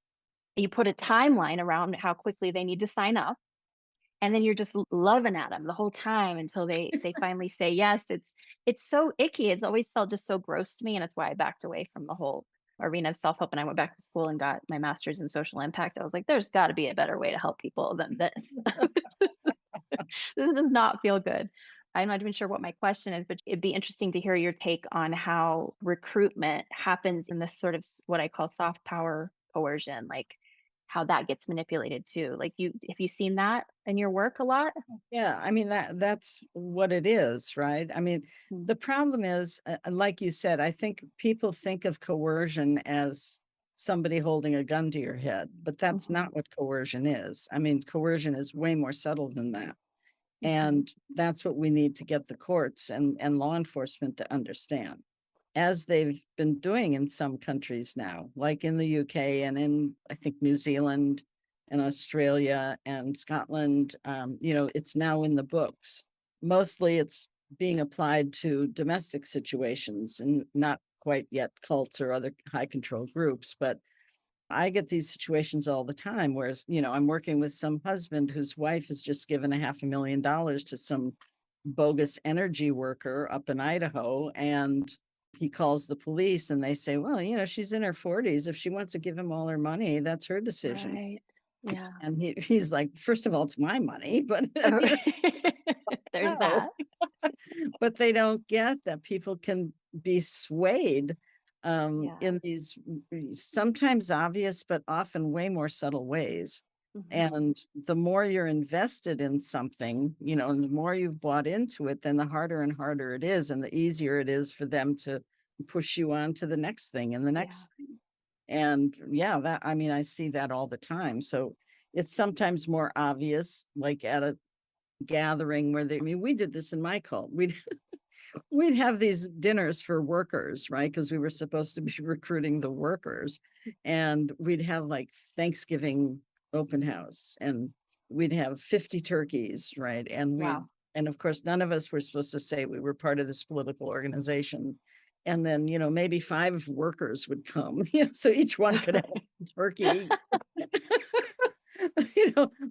You put a timeline around how quickly they need to sign up, and then you're just loving at them the whole time until they finally say yes. It's so icky. It's always felt just so gross to me, and that's why I backed away from the whole arena of self-help, and I went back to school and got my master's in social impact. I was like, there's got to be a better way to help people than this. This does not feel good. I'm not even sure what my question is, but it'd be interesting to hear your take on how recruitment happens in this sort of what I call soft power coercion, like how that gets manipulated too. Like, you, have you seen that in your work a lot? Yeah, I mean that's what it is, right? I mean, Mm. the problem is, like you said, I think people think of coercion as somebody holding a gun to your head, but that's Mhm, not what coercion is. I mean, coercion is way more subtle than that, mhm, and that's what we need to get the courts and law enforcement to understand, as they've been doing in some countries now, like in the UK and in, I think, New Zealand and Australia and Scotland. It's now in the books. Mostly it's being applied to domestic situations and not quite yet cults or other high control groups. But I get these situations all the time where, I'm working with some husband whose wife has just given $500,000 to some bogus energy worker up in Idaho. And he calls the police and they say, well, she's in her 40s. If she wants to give him all her money, that's her decision. right. Yeah. And he's like, first of all, it's my money, but Oh, there's no. that. But they don't get that people can be swayed Yeah. in these sometimes obvious, but often way more subtle ways. Mhm. And the more you're invested in something, and the more you've bought into it, then the harder and harder it is, and the easier it is for them to push you on to the next thing and the Yeah. next thing. And yeah, I mean, I see that all the time. So it's sometimes more obvious, like at a gathering where I mean, we did this in my cult. We'd have these dinners for workers, right? Because we were supposed to be recruiting the workers. And we'd have like Thanksgiving open house and we'd have 50 turkeys, right? Wow. And of course, none of us were supposed to say we were part of this political organization. And then, maybe 5 workers would come, so each one could have a turkey.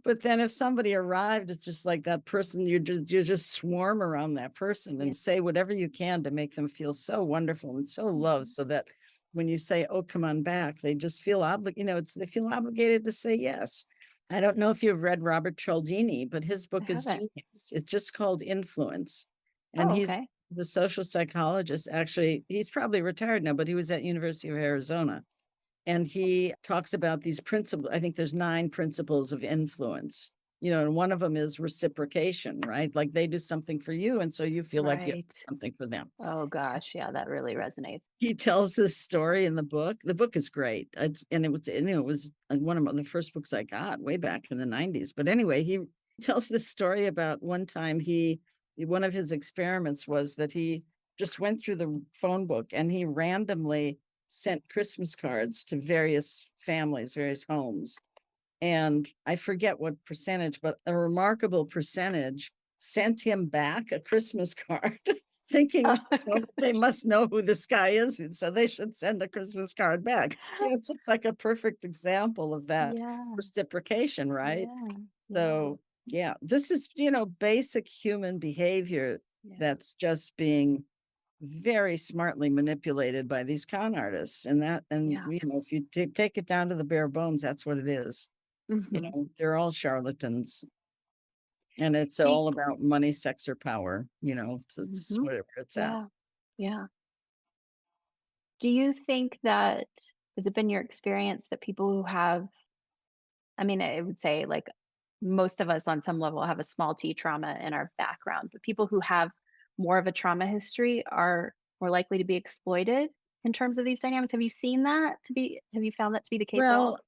But then if somebody arrived, it's just like that person, you just swarm around that person Yeah. and say whatever you can to make them feel so wonderful and so loved, Mhm. so that when you say, oh, come on back, they just feel they feel obligated to say yes. I don't know if you've read Robert Cialdini, but his I book is haven't. genius. It's just called Influence. And Oh, he's okay. the social psychologist. Actually, he's probably retired now, but he was at University of Arizona. And he talks about these principles. I think there's 9 principles of influence, and one of them is reciprocation, right? Like they do something for you. And so you feel like you Right. have something for them. Oh gosh, yeah, that really resonates. He tells this story in the book. The book is great. It was one of the first books I got way back in the 90s. But anyway, he tells this story about one time one of his experiments was that he just went through the phone book and he randomly sent Christmas cards to various families, various homes. And I forget what percentage, but a remarkable percentage sent him back a Christmas card, thinking, they must know who this guy is, and so they should send a Christmas card back. It's just like a perfect example of that Yeah, reciprocation, right? yeah, yeah, So, yeah, this is, basic human behavior yeah. that's just being very smartly manipulated by these con artists. And Yeah. if you take it down to the bare bones, that's what it is. Hmm. They're all charlatans. And it's Do all about money, sex, or power. It's hmm. whatever it's at. Yeah. Yeah. Do you think that has it been your experience that people who have, I mean, I would say like most of us on some level have a small t trauma in our background, but people who have more of a trauma history are more likely to be exploited in terms of these dynamics? Have you found that to be the case at all? Well,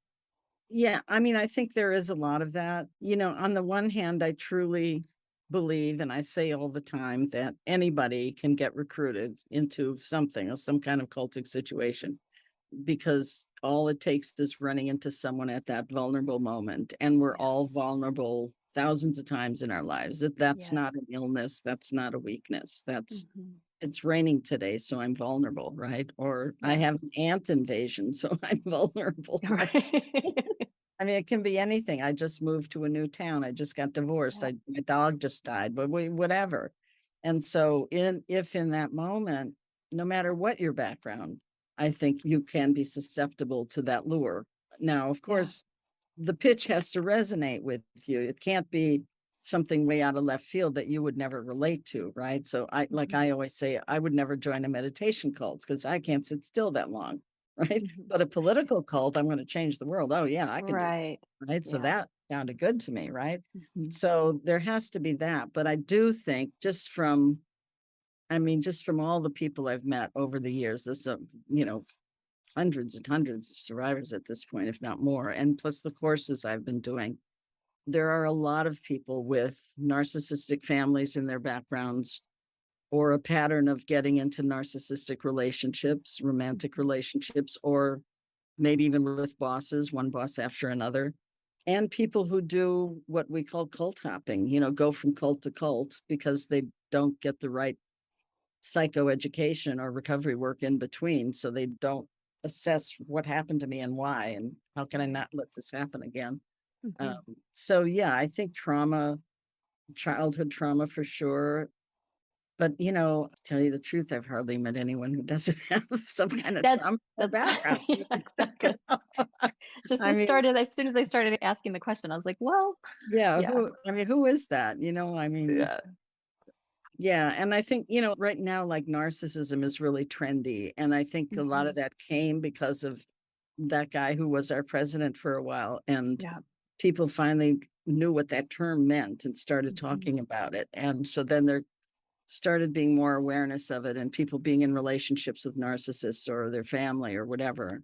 yeah, I mean, I think there is a lot of that. On the one hand, I truly believe, and I say all the time, that anybody can get recruited into something or some kind of cultic situation because all it takes is running into someone at that vulnerable moment. And we're Yeah. all vulnerable thousands of times in our lives. That's not Yes. an illness. That's not a weakness. Hmm. It's raining today, so I'm vulnerable, right? Or I Yeah. have an ant invasion, so I'm vulnerable, right? Right. I mean, it can be anything. I just moved to a new town. I just got divorced. Yeah. My dog just died, but whatever. And so if in that moment, no matter what your background, I think you can be susceptible to that lure. Now, of Yeah. course, the pitch has to resonate with you. It can't be something way out of left field that you would never relate to, right? So like Hmm. I always say, I would never join a meditation cult because I can't sit still that long, right? Hmm. But a political cult, I'm going to change the world. Oh yeah, I can do Right. that, right? So Yeah. that sounded good to me, right? Hmm. So there has to be that. But I do think just from all the people I've met over the years, you know, hundreds and hundreds of survivors at this point, if not more, and plus the courses I've been doing, there are a lot of people with narcissistic families in their backgrounds or a pattern of getting into narcissistic relationships, romantic Hmm. relationships, or maybe even with bosses, one boss after another. And people who do what we call cult hopping, go from cult to cult because they don't get the right psychoeducation or recovery work in between. So they don't assess what happened to me and why, and how can I Right. not let this happen again? Um, Hmm. so yeah, I think childhood trauma for sure. But to tell you the truth, I've hardly met anyone who doesn't have some kind of trauma in their That's background. yeah, exactly. I mean, As soon as they started asking the question, I was like, well, yeah, yeah, who is that? I mean, yeah. yeah. And I think, right now, like narcissism is really trendy. And I think a lot Hmm. of that came because of that guy who was our president for a while. And Yeah. people finally knew what that term meant and started Hmm. talking about it. And so then there started being more awareness of it and people being in relationships with narcissists or their family or whatever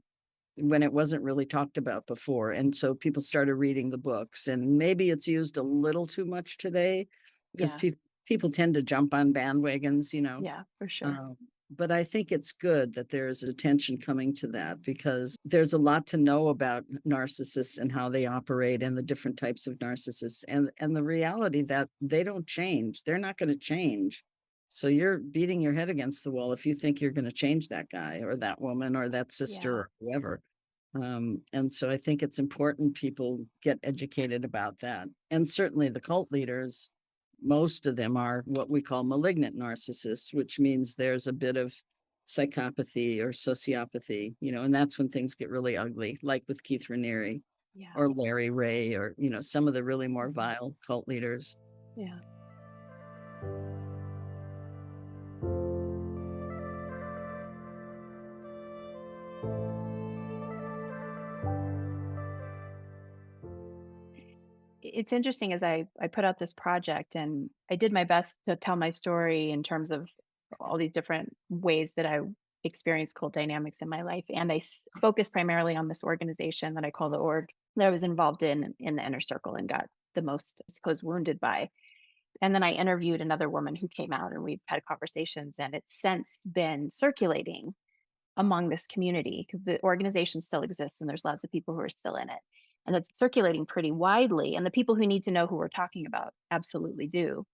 when it wasn't really talked about before. And so people started reading the books, and maybe it's used a little too much today because Yeah. people tend to jump on bandwagons, Yeah, for sure. um, but I think it's good that there's attention coming to that because there's a lot to know about narcissists and how they operate and the different types of narcissists and the reality that they don't change. They're not going to change. So you're beating your head against the wall if you think you're going to change that guy or that woman or that sister Yeah. or whoever. And so I think it's important people get educated about that. And certainly the cult leaders, most of them are what we call malignant narcissists, which means there's a bit of psychopathy or sociopathy, and that's when things get really ugly, like with Keith Raniere Yeah. or Larry Ray or, some of the really more Mhm. vile cult leaders. Yeah. It's interesting as I put out this project and I did my best to tell my story in terms of all these different ways that I experienced cult dynamics in my life. And focused primarily on this organization that I call the org that I was involved in the inner circle and got the most, I suppose, wounded by. And then I interviewed another woman who came out and we've had conversations and it's since been circulating among this community because the organization still exists and there's lots of people who are still in it. And it's circulating pretty widely. And the people who need to know who we're talking about absolutely do.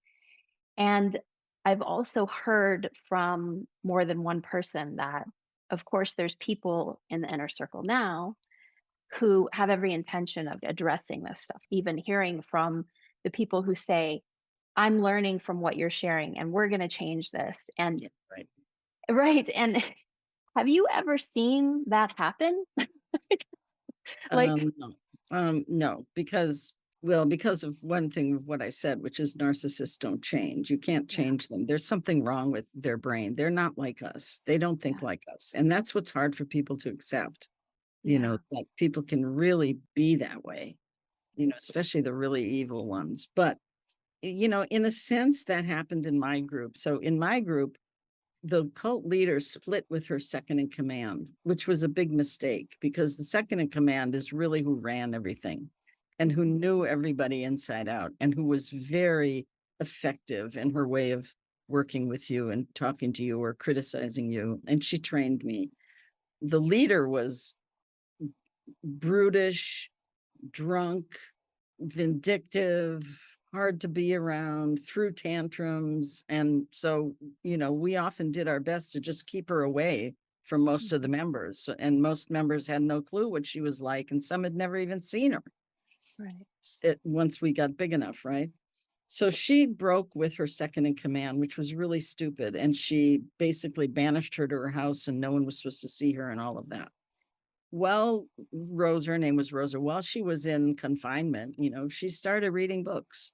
And I've also heard from more than one person that, of course, there's people in the inner circle now who have every intention of addressing this stuff, even hearing from the people who say, I'm learning from what you're sharing and we're going to change this. And Yeah, right. Right. And have you ever seen that happen? Like, No. No, because well, because of one thing of what I said, which is narcissists don't change. You can't yeah, change them. There's something wrong with their brain. They're not like us. They don't think yeah, like us. And that's what's hard for people to accept, yeah, that people can really be that way, especially the really evil ones. But, in a sense, that happened in my group. So in my group, the cult leader split with her second in command, which was a big mistake because the second in command is really who ran everything and who mhm, knew everybody inside out and who was very effective in her way of working with you and talking to you or criticizing you. And she trained me. The leader was brutish, drunk, vindictive, hard to be around, threw tantrums. And so, we often did our best to just keep her away from most of the mhm. members. And most members had no clue what she was like, and some had never even seen her Right. once we got big enough, right? So she broke with her second in command, which was really stupid. And she basically banished her to her house, and no one was supposed to see her and all of that. Well, Rosa, her name was Rosa, while she was in confinement, she started reading books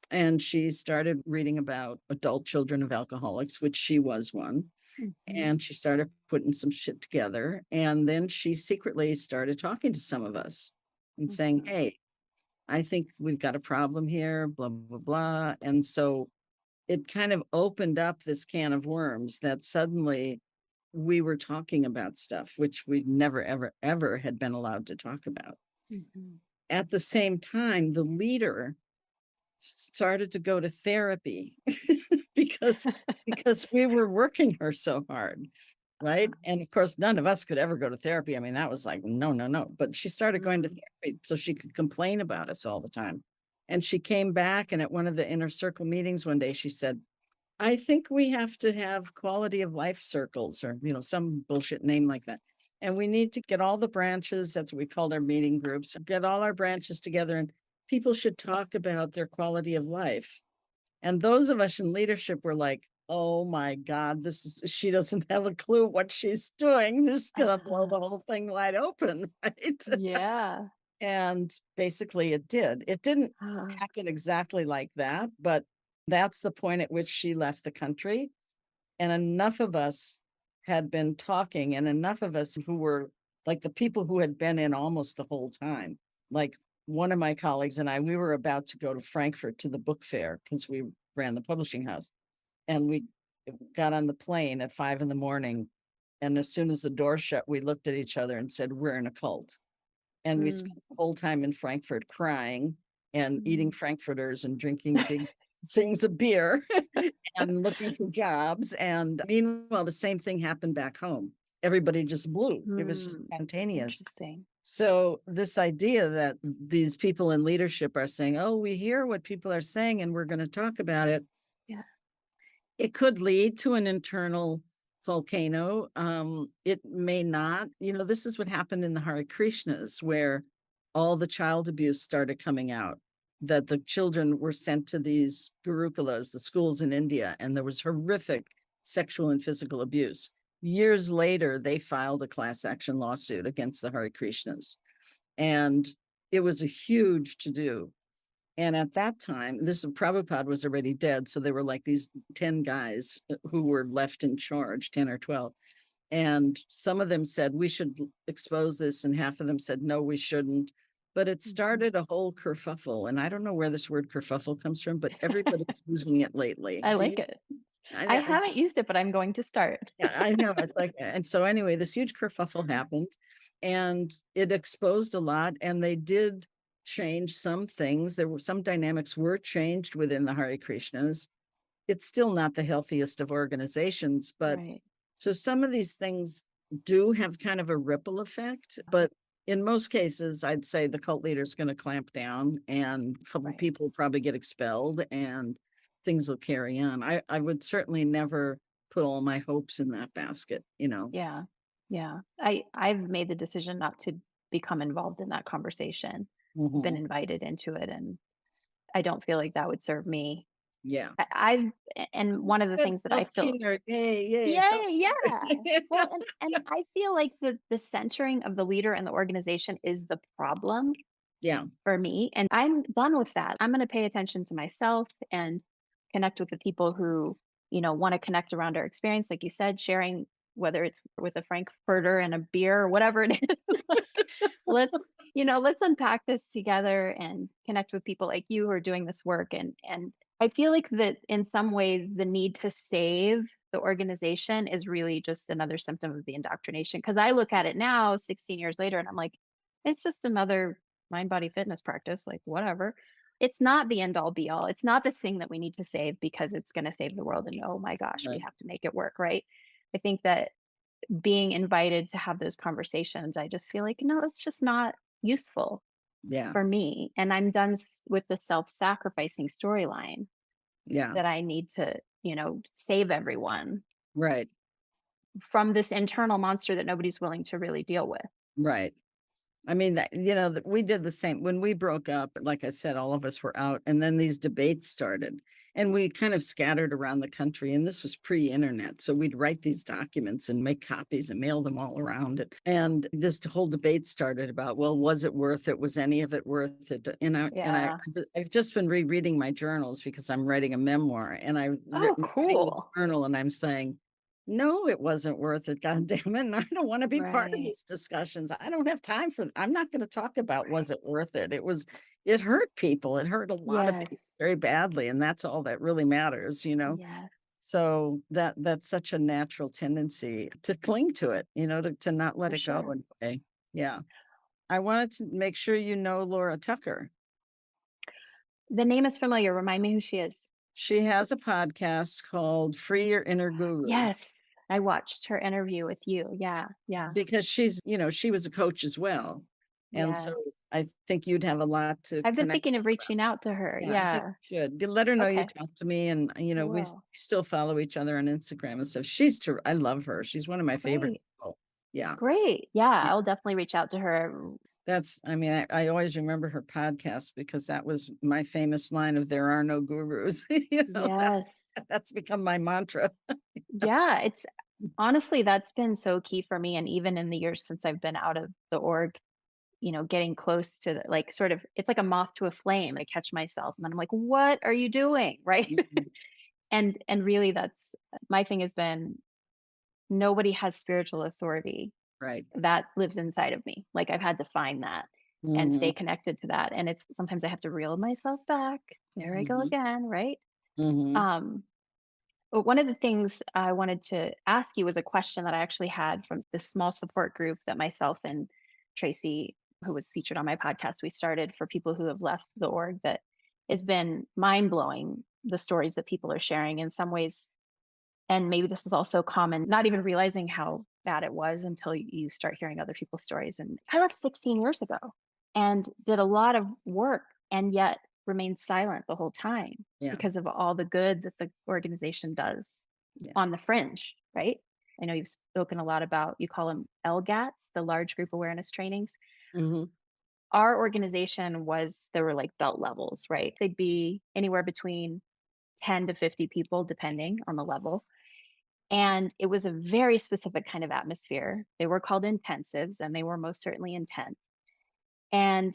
and she started reading about adult children of alcoholics, which she was one. Mhm, And she started putting some shit together. And then she secretly started talking to some of us and saying, mhm, hey, I think we've got a problem here, blah, blah, blah. And so it kind of opened up this can of worms that suddenly we were talking about stuff which we never, ever, ever had been allowed to talk about. mhm. At the same time, the leader started to go to therapy because we were working her so hard, right? And of course, none of us could ever go to therapy. I mean, that was like, no, no, no. But she started going to Mm, therapy so she could complain about us all the time. And she came back, and at one of the inner circle meetings one day, she said, I think we have to have quality of life circles or, some bullshit name like that. And we need to get all the branches, that's what we called our meeting groups, get all our branches together, and people should talk about their quality of life. And those of us in leadership were like, oh my God, she doesn't have a clue what she's doing. This is going to blow uh-huh. the whole thing wide open, right? Yeah. And basically it did. It didn't Uh, happen exactly like that, but that's the point at which she left the country. And enough of us had been talking, and enough of us who were like the people who had been in almost the whole time. Like one of my colleagues and I, we were about to go to Frankfurt to the book fair because we ran the publishing house. And we got on the plane at 5 in the morning. And as soon as the door shut, we looked at each other and said, we're in a cult. And we mm, spent the whole time in Frankfurt crying and eating mm. frankfurters and drinking big things of beer and looking for jobs. And meanwhile, the same thing happened back home. Everybody just blew. It was just Mm. spontaneous. Interesting. So this idea that these people in leadership are saying, oh, we hear what people are saying and we're going to talk about it, Yeah. it could lead to an internal volcano. It may not. This is what happened in the Hare Krishnas, where all the child abuse started coming out, that the children were sent to these gurukulas, the schools in India, and there was horrific sexual and physical abuse. Years later, they filed a class action lawsuit against the Hare Krishnas. And it was a huge to do. And at that time, this Prabhupada was already dead. So there were like these 10 guys who were left in charge, 10 or 12. And some of them said, we should expose this. And half of them said, no, we shouldn't. But it Mhm. started a whole kerfuffle. And I don't know where this word kerfuffle comes from, but everybody's using it lately. I Do like you? it. I I know. haven't used it, but I'm going to start. Yeah, I know. It's like, and so anyway, this huge kerfuffle happened and it exposed a lot. And they did change some things. There were some dynamics were changed within the Hare Krishnas. It's still not the healthiest of organizations, but Right. so some of these things do have kind of a ripple effect. But in most cases, I'd say the cult leader is going to clamp down and a couple Right. people will probably get expelled and things will carry on. I would certainly never put all my hopes in that basket. Yeah. Yeah. I've made the decision not to become involved in that conversation. I've been Mhm. invited into it and I don't feel like that would serve me. Yeah. And one of the Good things that I feel, self-care. Yay, yay, yeah, self-care. yeah. Well, and I feel like the centering of the leader and the organization is the problem Yeah, for me. And I'm done with that. I'm going to pay attention to myself and connect with the people who, want to connect around our experience. Like you said, sharing, whether it's with a Frankfurter and a beer or whatever it is, like let's, let's unpack this together and connect with people like you who are doing this work. And I feel like that in some ways, the need to save the organization is really just another symptom of the indoctrination. Cause I look at it now, 16 years later, and I'm like, it's just another mind body fitness practice, like whatever. It's not the end all be all. It's not this thing that we need to save because it's going to save the world. And oh my gosh, we right. have to make it work. Right. I think that being invited to have those conversations, I just feel like, no, that's just not useful Yeah, for me. And I'm done with the self sacrificing storyline yeah, that I need to, save everyone right, from this internal monster that nobody's willing to really deal with. right. I mean, we did the same when we broke up. Like I said, all of us were out, and then these debates started, and we kind of scattered around the country. And this was pre-internet, so we'd write these documents and make copies and mail them all around it. And this whole debate started about, well, was it worth it? Was any of it worth it? Yeah. I've just been rereading my journals because I'm writing a memoir, and I've Oh, written writing the cool. journal, and I'm saying, no, it wasn't worth it, God damn it, and I don't wanna be part of Right. these discussions. I don't have time for I'm not gonna talk about was it worth it. It hurt people. It hurt a lot of people Yes. very badly, and that's all that really matters, you know? Yes. So that's such a natural tendency to cling to it, to not let For it go sure. in a way. Yeah. I wanted to make sure you know Laura Tucker. The name is familiar. Remind me who she is. She has a podcast called Free Your Inner Guru. Yes. I watched her interview with you. Yeah. Yeah. Because she was a coach as well, and so Yes. I think you'd have a lot to I've been connect. thinking of reaching out to her. Yeah, I think Yeah. you should. You let her know you Okay. talked to me, and, I we will. still follow each other on Instagram and stuff. I love her. She's one of my favorite Great. people. Yeah. Great. Yeah. Yeah. I'll definitely reach out to her. I mean, I always remember her podcast because that was my famous line of "There are no gurus." Yes. That's become my mantra. Yeah. It's honestly, that's been so key for me. And even in the years since I've been out of the org, getting close to like sort of, it's like a moth to a flame. I catch myself and then I'm like, what are you doing? Right. Mhm. And really that's my thing has been nobody has spiritual authority Right. that lives inside of me. Like I've had to find that and Mhm. stay connected to that. And it's sometimes I have to reel myself back. There I go Mhm. again, right? Mhm. Um, but one of the things I wanted to ask you was a question that I actually had from this small support group that myself and Tracy, who was featured on my podcast, we started for people who have left the org that has been mind blowing. The stories that people are sharing in some ways, and maybe this is also common, not even realizing how bad it was until you start hearing other people's stories. And I left 16 years ago and did a lot of work and yet remained silent the whole time Yeah. because of all the good that the organization does Yeah. on the fringe, right? I know you've spoken a lot about, you call them LGATs, the large group awareness trainings. Mhm. Our organization there were like belt levels, right? They'd be anywhere between 10 to 50 people, depending on the level, and it was a very specific kind of atmosphere. They were called intensives, and they were most certainly intense. And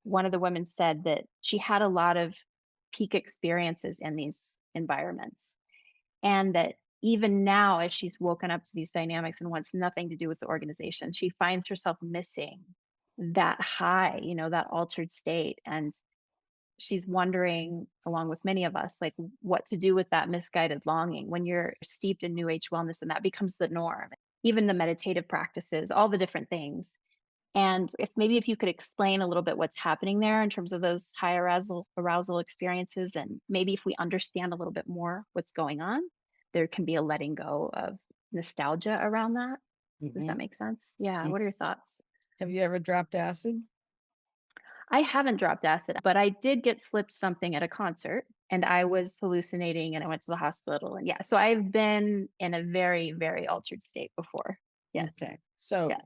one of the women said that she had a lot of peak experiences in these environments. And that even now, as she's woken up to these dynamics and wants nothing to do with the organization, she finds herself missing that high, that altered state. And she's wondering, along with many of us, like what to do with that misguided longing when you're steeped in new age wellness and that becomes the norm, even the meditative practices, all the different things. And if you could explain a little bit what's happening there in terms of those high arousal experiences, and maybe if we understand a little bit more what's going on, there can be a letting go of nostalgia around that. Does that Mhm. make sense? Yeah. Mm. What are your thoughts? Have you ever dropped acid? I haven't dropped acid, but I did get slipped something at a concert and I was hallucinating and I went to the hospital. And yeah, so I've been in a very, very altered state before. Yes. Okay. So Yes.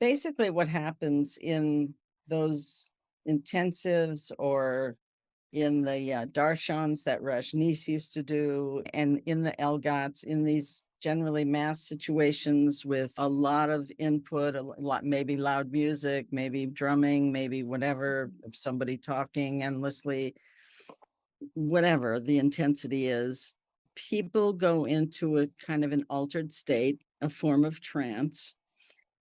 basically what happens in those intensives or in the darshans that Rajneesh used to do, and in the LGATs, in these generally mass situations with a lot of input, a lot, maybe loud music, maybe drumming, maybe whatever, somebody talking endlessly, whatever the intensity is, people go into a kind of an altered state, a form of trance,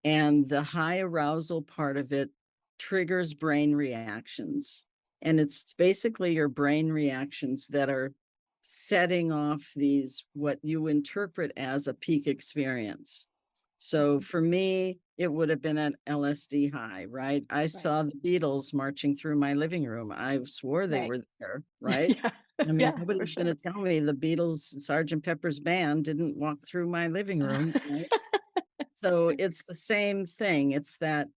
and the high arousal part of it triggers brain reactions. And it's basically your brain reactions that are setting off these, what you interpret as a peak experience. So for me, it would have been an LSD high, right? I Right. saw the Beatles marching through my living room. I swore they Right. were there, right? Yeah. I mean, Yeah, for nobody's going to sure. tell me the Beatles, Sergeant Pepper's band didn't walk through my living room, right? So it's the same thing. It's that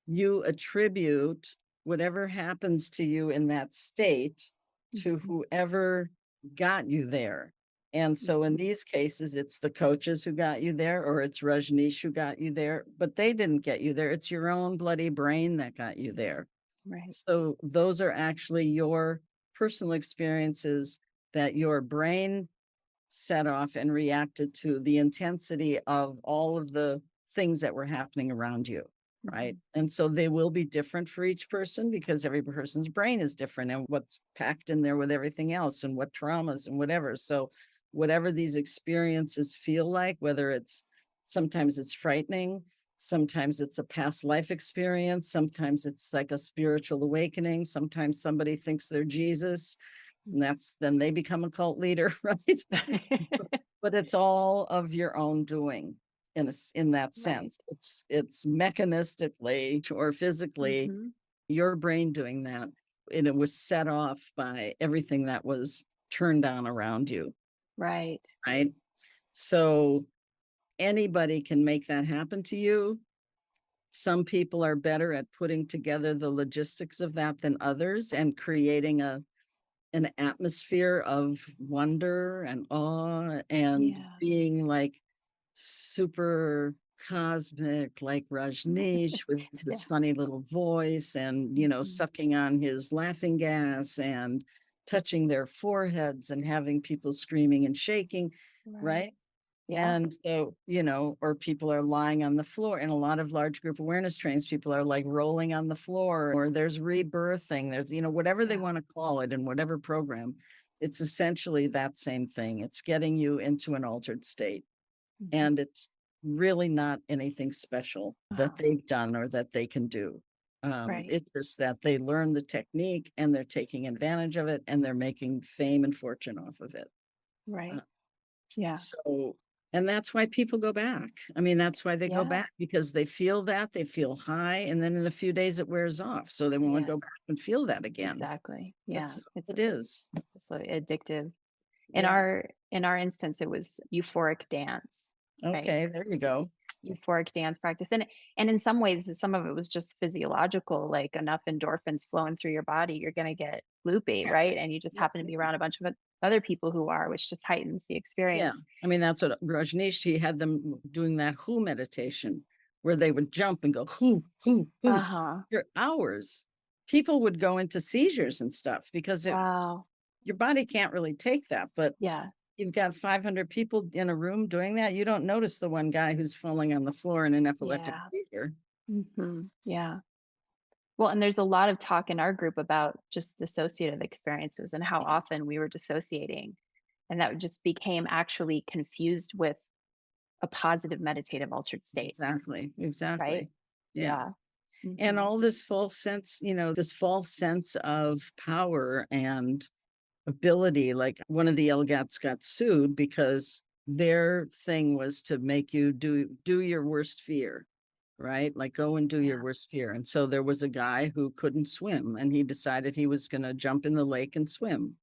you attribute whatever happens to you in that state to Mhm, whoever got you there. And so in mhm. these cases, it's the coaches who got you there, or it's Rajneesh who got you there, but they didn't get you there. It's your own bloody brain that got you there. Right. So those are actually your personal experiences that your brain set off and reacted to the intensity of all of the things that were happening around you. Right. Mhm. And so they will be different for each person because every person's brain is different and what's packed in there with everything else and what traumas and whatever. So, whatever these experiences feel like, whether it's sometimes it's frightening, sometimes it's a past life experience, sometimes it's like a spiritual awakening, sometimes somebody thinks they're Jesus, and that's then they become a cult leader, right? But it's all of your own doing in that Right. sense. It's mechanistically or physically Mhm. your brain doing that, and it was set off by everything that was turned on around you, Right. right? So anybody can make that happen to you. Some people are better at putting together the logistics of that than others and creating an atmosphere of wonder and awe and Yeah. being like super cosmic, like Rajneesh with his Yeah. funny little voice and, Mhm. sucking on his laughing gas and touching their foreheads and having people screaming and shaking, Right. right? Yeah. And so, or people are lying on the floor. In a lot of large group awareness trainings, people are like rolling on the floor, or there's rebirthing, there's, whatever they Yeah. want to call it in whatever program. It's essentially that same thing. It's getting you into an altered state. Mhm. And it's really not anything special that Uh-huh. they've done or that they can do. Right. It's just that they learn the technique and they're taking advantage of it and they're making fame and fortune off of it. Uh, Right. Yeah. so, and that's why people go back. I mean, that's why they go Yeah. back because they feel that, they feel high, and then in a few days it wears off. So they want to Yes. go back and feel that again. Exactly. Yeah. That's It's all it is. so addictive. In Yeah. our instance, it was euphoric dance, right? Okay. There you go. Euphoric dance practice. And in some ways, some of it was just physiological, like enough endorphins flowing through your body, you're gonna get loopy, right? And you just Yeah. happen to be around a bunch of other people who are, which just heightens the Yeah. experience. I mean, that's what Rajneesh, he had them doing that who meditation where they would jump and go who Uh-huh. for hours. People would go into seizures and stuff because Wow. your body can't really take that. But Yeah. you've got 500 people in a room doing that. You don't notice the one guy who's falling on the floor in an epileptic Yeah. seizure. Yeah. Well, and there's a lot of talk in our group about just dissociative experiences and how Yeah, often we were dissociating. And that just became actually confused with a positive meditative altered state, exactly. right? Exactly. Yeah. Yeah. And Mhm. all this false sense, this false sense of power and ability. Like one of the LGATs got sued because their thing was to make you do your worst fear, right? Like go and do your Yeah. worst fear. And so there was a guy who couldn't swim and he decided he was going to jump in the lake and swim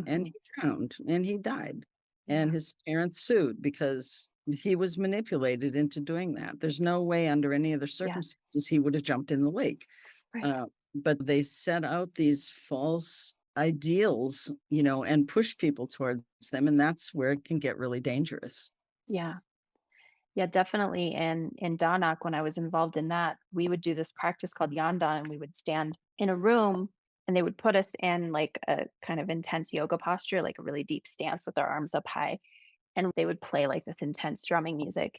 and Mhm. he drowned and he died. And Yeah. his parents sued because he was manipulated into doing that. There's no way under any other Yeah. circumstances he would have jumped in the lake. Right. Uh, but they set out these false ideals, and push people towards them. And that's where it can get really dangerous. Yeah. Yeah, definitely. And in Danak, when I was involved in that, we would do this practice called Yandan, and we would stand in a room, and they would put us in like a kind of intense yoga posture, like a really deep stance with our arms up high. And they would play like this intense drumming music.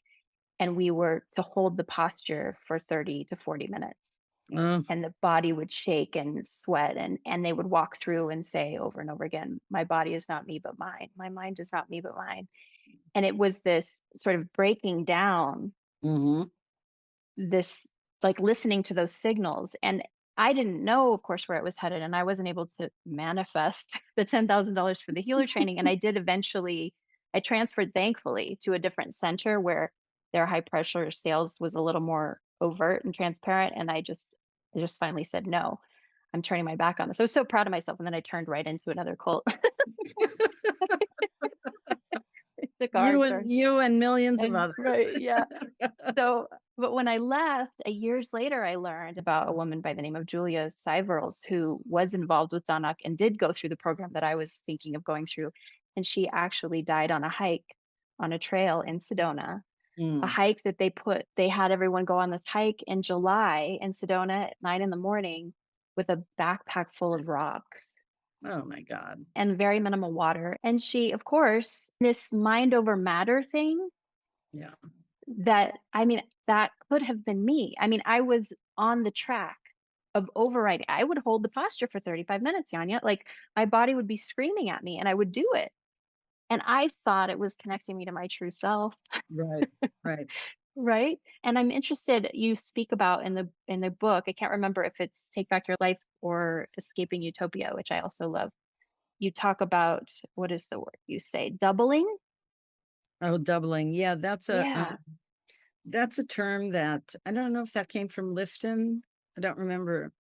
And we were to hold the posture for 30 to 40 minutes. Oh, And the body would shake and sweat, and they would walk through and say over and over again, my body is not me but mine. My mind is not me but mine. And it was this sort of breaking down mhm. this, like, listening to those signals, and I didn't know, of course, where it was headed, and I wasn't able to manifest the $10,000 for the healer training, and I did eventually. I transferred, thankfully, to a different center where their high pressure sales was a little more overt and transparent, and I just finally said, "No, I'm turning my back on this." I was so proud of myself, and then I turned right into another cult. It took a hard turn. You and millions of And others. right, yeah. So, but when I left, years later, I learned about a woman by the name of Julia Seiverls who was involved with Zanuck and did go through the program that I was thinking of going through. And she actually died on a hike on a trail in Sedona, a Mm. hike that they had everyone go on this hike in July in Sedona at 9 in the morning with a backpack full of rocks Oh my God. and very minimal water. And she, of course, this mind over matter thing Yeah. that, I mean, that could have been me. I mean, I was on the track of overriding. I would hold the posture for 35 minutes, Yanya. Like, my body would be screaming at me and I would do it. And I thought it was connecting me to my true self, Right. Right. right? And I'm interested, you speak about in the book, I can't remember if it's Take Back Your Life or Escaping Utopia, which I also love. You talk about, what is the word you say? Doubling? Oh, doubling. Yeah, Yeah. that's a term that I don't know if that came from Lifton. I don't remember.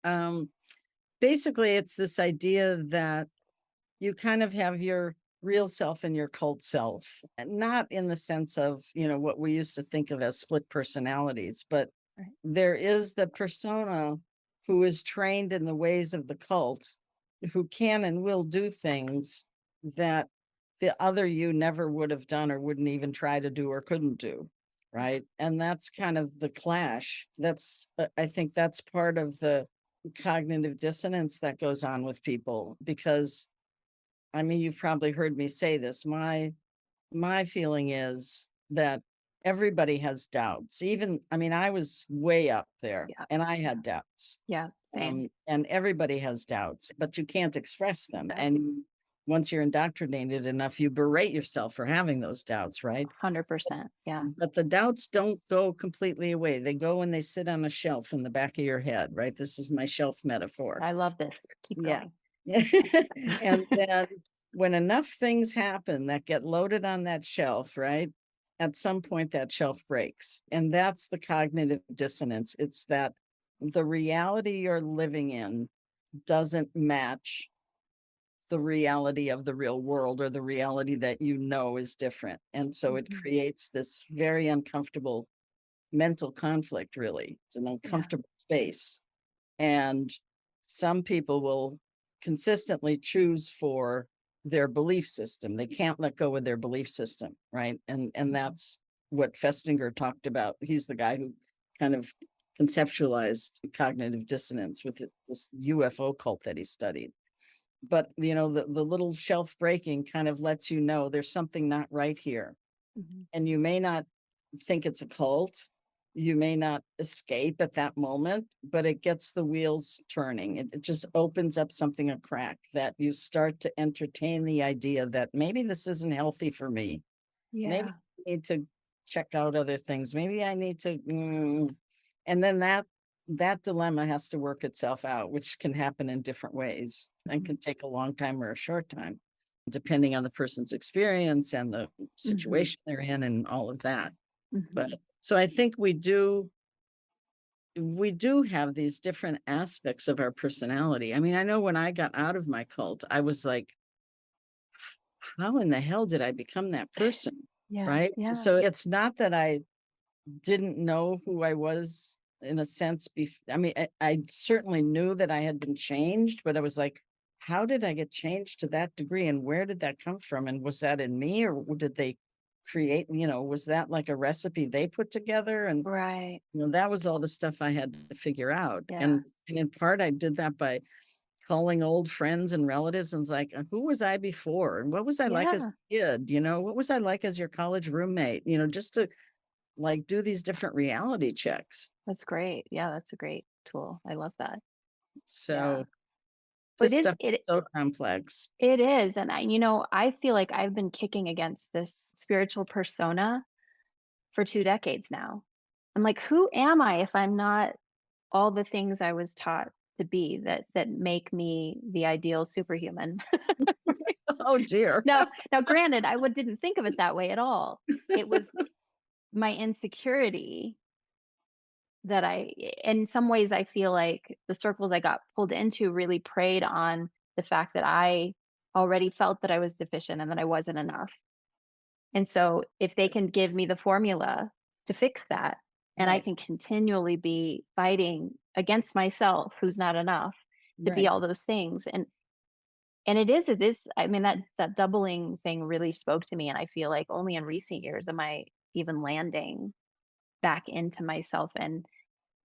Basically, it's this idea that you kind of have your real self and your cult self, and not in the sense of, what we used to think of as split personalities, but Right. there is the persona who is trained in the ways of the cult, who can and will do things that the other you never would have done or wouldn't even try to do or couldn't do. Yeah. Right. And that's kind of the clash. I think that's part of the cognitive dissonance that goes on with people because I mean, you've probably heard me say this. My feeling is that everybody has doubts. Even, I mean, I was way up there Yeah. and I Yeah. had doubts. Yeah. Same. And everybody has doubts, but you can't express them. Exactly. And once you're indoctrinated enough, you berate yourself for having those doubts, right? 100%. Yeah. But the doubts don't go completely away. They go and they sit on a shelf in the back of your head, right? This is my shelf metaphor. I love this. Keep Yeah. going. And then when enough things happen that get loaded on that shelf, right? At some point that shelf breaks. And that's the cognitive dissonance. It's that the reality you're living in doesn't match the reality of the real world or the reality that you know is different. And so it Mhm. creates this very uncomfortable mental conflict, really. It's an Yeah. uncomfortable space. And some people will consistently choose for their belief system. They can't let go of their belief system, right? And Mhm. that's what Festinger talked about. He's the guy who kind of conceptualized cognitive dissonance with this UFO cult that he studied. But the little shelf breaking kind of lets you know there's something not right here. Mhm. And you may not think it's a cult. You may not escape at that moment, but it gets the wheels turning. It just opens up something a crack that you start to entertain the idea that maybe this isn't healthy for me. Maybe Yeah. I need to check out other things. Maybe I need to, and then that dilemma has to work itself out, which can happen in different ways and Mhm. can take a long time or a short time, depending on the person's experience and the Mhm. situation they're in and all of that. But Mhm. so I think we do have these different aspects of our personality. I mean, I know when I got out of my cult, I was like, how in the hell did I become that person? Yeah. Right? Yeah. So it's not that I didn't know who I was in a sense. I mean, I certainly knew that I had been changed, but I was like, how did I get changed to that degree? And where did that come from? And was that in me or did they create, was that like a recipe they put together? And Right. that was all the stuff I had to figure out. Yeah. And in part, I did that by calling old friends and relatives and was like, who was I before? And what was I like as Yeah, a kid? What was I like as your college roommate? Just to like do these different reality checks. that's great. Yeah, that's a great tool. I love that. Yeah. So But this it stuff is it so complex. it is, and I feel like I've been kicking against this spiritual persona for 2 decades now. I'm like, "Who am I if I'm not all the things I was taught to be that make me the ideal superhuman?" Oh dear. Now granted, didn't think of it that way at all. It was my insecurity that in some ways, I feel like the circles I got pulled into really preyed on the fact that I already felt that I was deficient and that I wasn't enough. And so if they can give me the formula to fix that, and I Right. can continually be fighting against myself who's not enough to be Right. all those things. And it is, I mean, that doubling thing really spoke to me. And I feel like only in recent years am I even landing back into myself and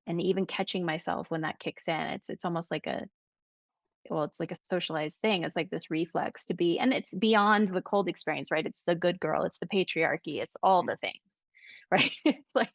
even catching myself when that kicks in. It's almost like it's like a socialized thing. It's like this reflex to be, and it's beyond the cold experience, right? It's the good girl, it's the patriarchy, it's all the things, right? It's like,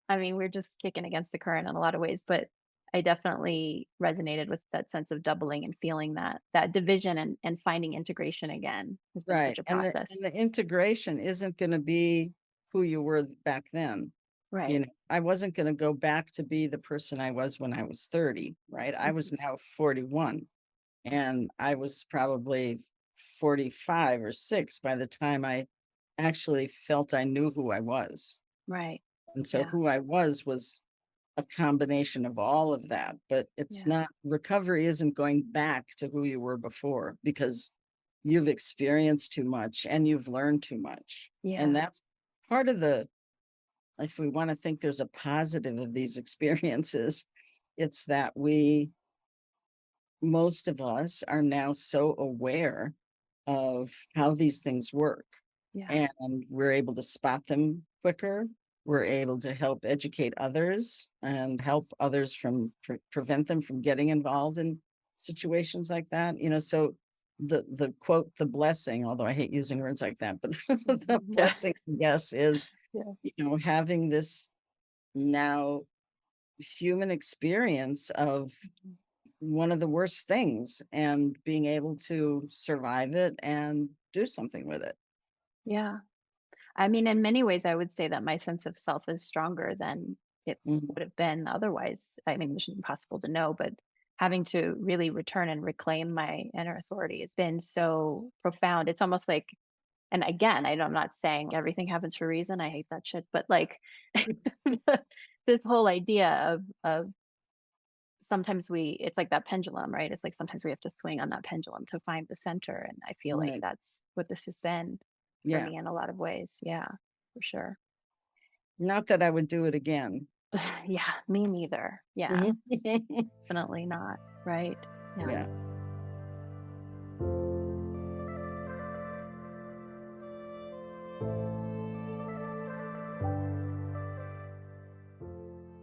I mean, we're just kicking against the current in a lot of ways, but I definitely resonated with that sense of doubling and feeling that division and finding integration again has been such Right. a And the and process. the integration isn't going to be who you were back then. Right. I wasn't going to go back to be the person I was when I was 30, right? I Mhm. was now 41 and I was probably 45 or 6 by the time I actually felt I knew who I was. Right. And so Yeah. who I was a combination of all of that, but it's Yeah. not recovery isn't going back to who you were before because you've experienced too much and you've learned too much. And Yeah. that's part of the if we want to think there's a positive of these experiences, it's that most of us are now so aware of how these things work Yeah. and we're able to spot them quicker. We're able to help educate others and help others from prevent them from getting involved in situations like that. So the quote, the blessing, although I hate using words like that, but the Mhm. Yeah. blessing, yes, is Yeah. having this now human experience of Mhm. one of the worst things and being able to survive it and do something with it. Yeah. I mean, in many ways, I would say that my sense of self is stronger than it Mhm. would have been otherwise. I mean, it's impossible to know, but having to really return and reclaim my inner authority has been so profound. It's almost like, and again, I'm not saying everything happens for a reason. I hate that shit, but like this whole idea of sometimes it's like that pendulum, right? It's like sometimes we have to swing on that pendulum to find the center. And I feel like Right. that's what this has been for Yeah. me in a lot of ways. Yeah, for sure. Not that I would do it again. Yeah, me neither. Yeah, Mhm. definitely not. Right. Yeah. Yeah.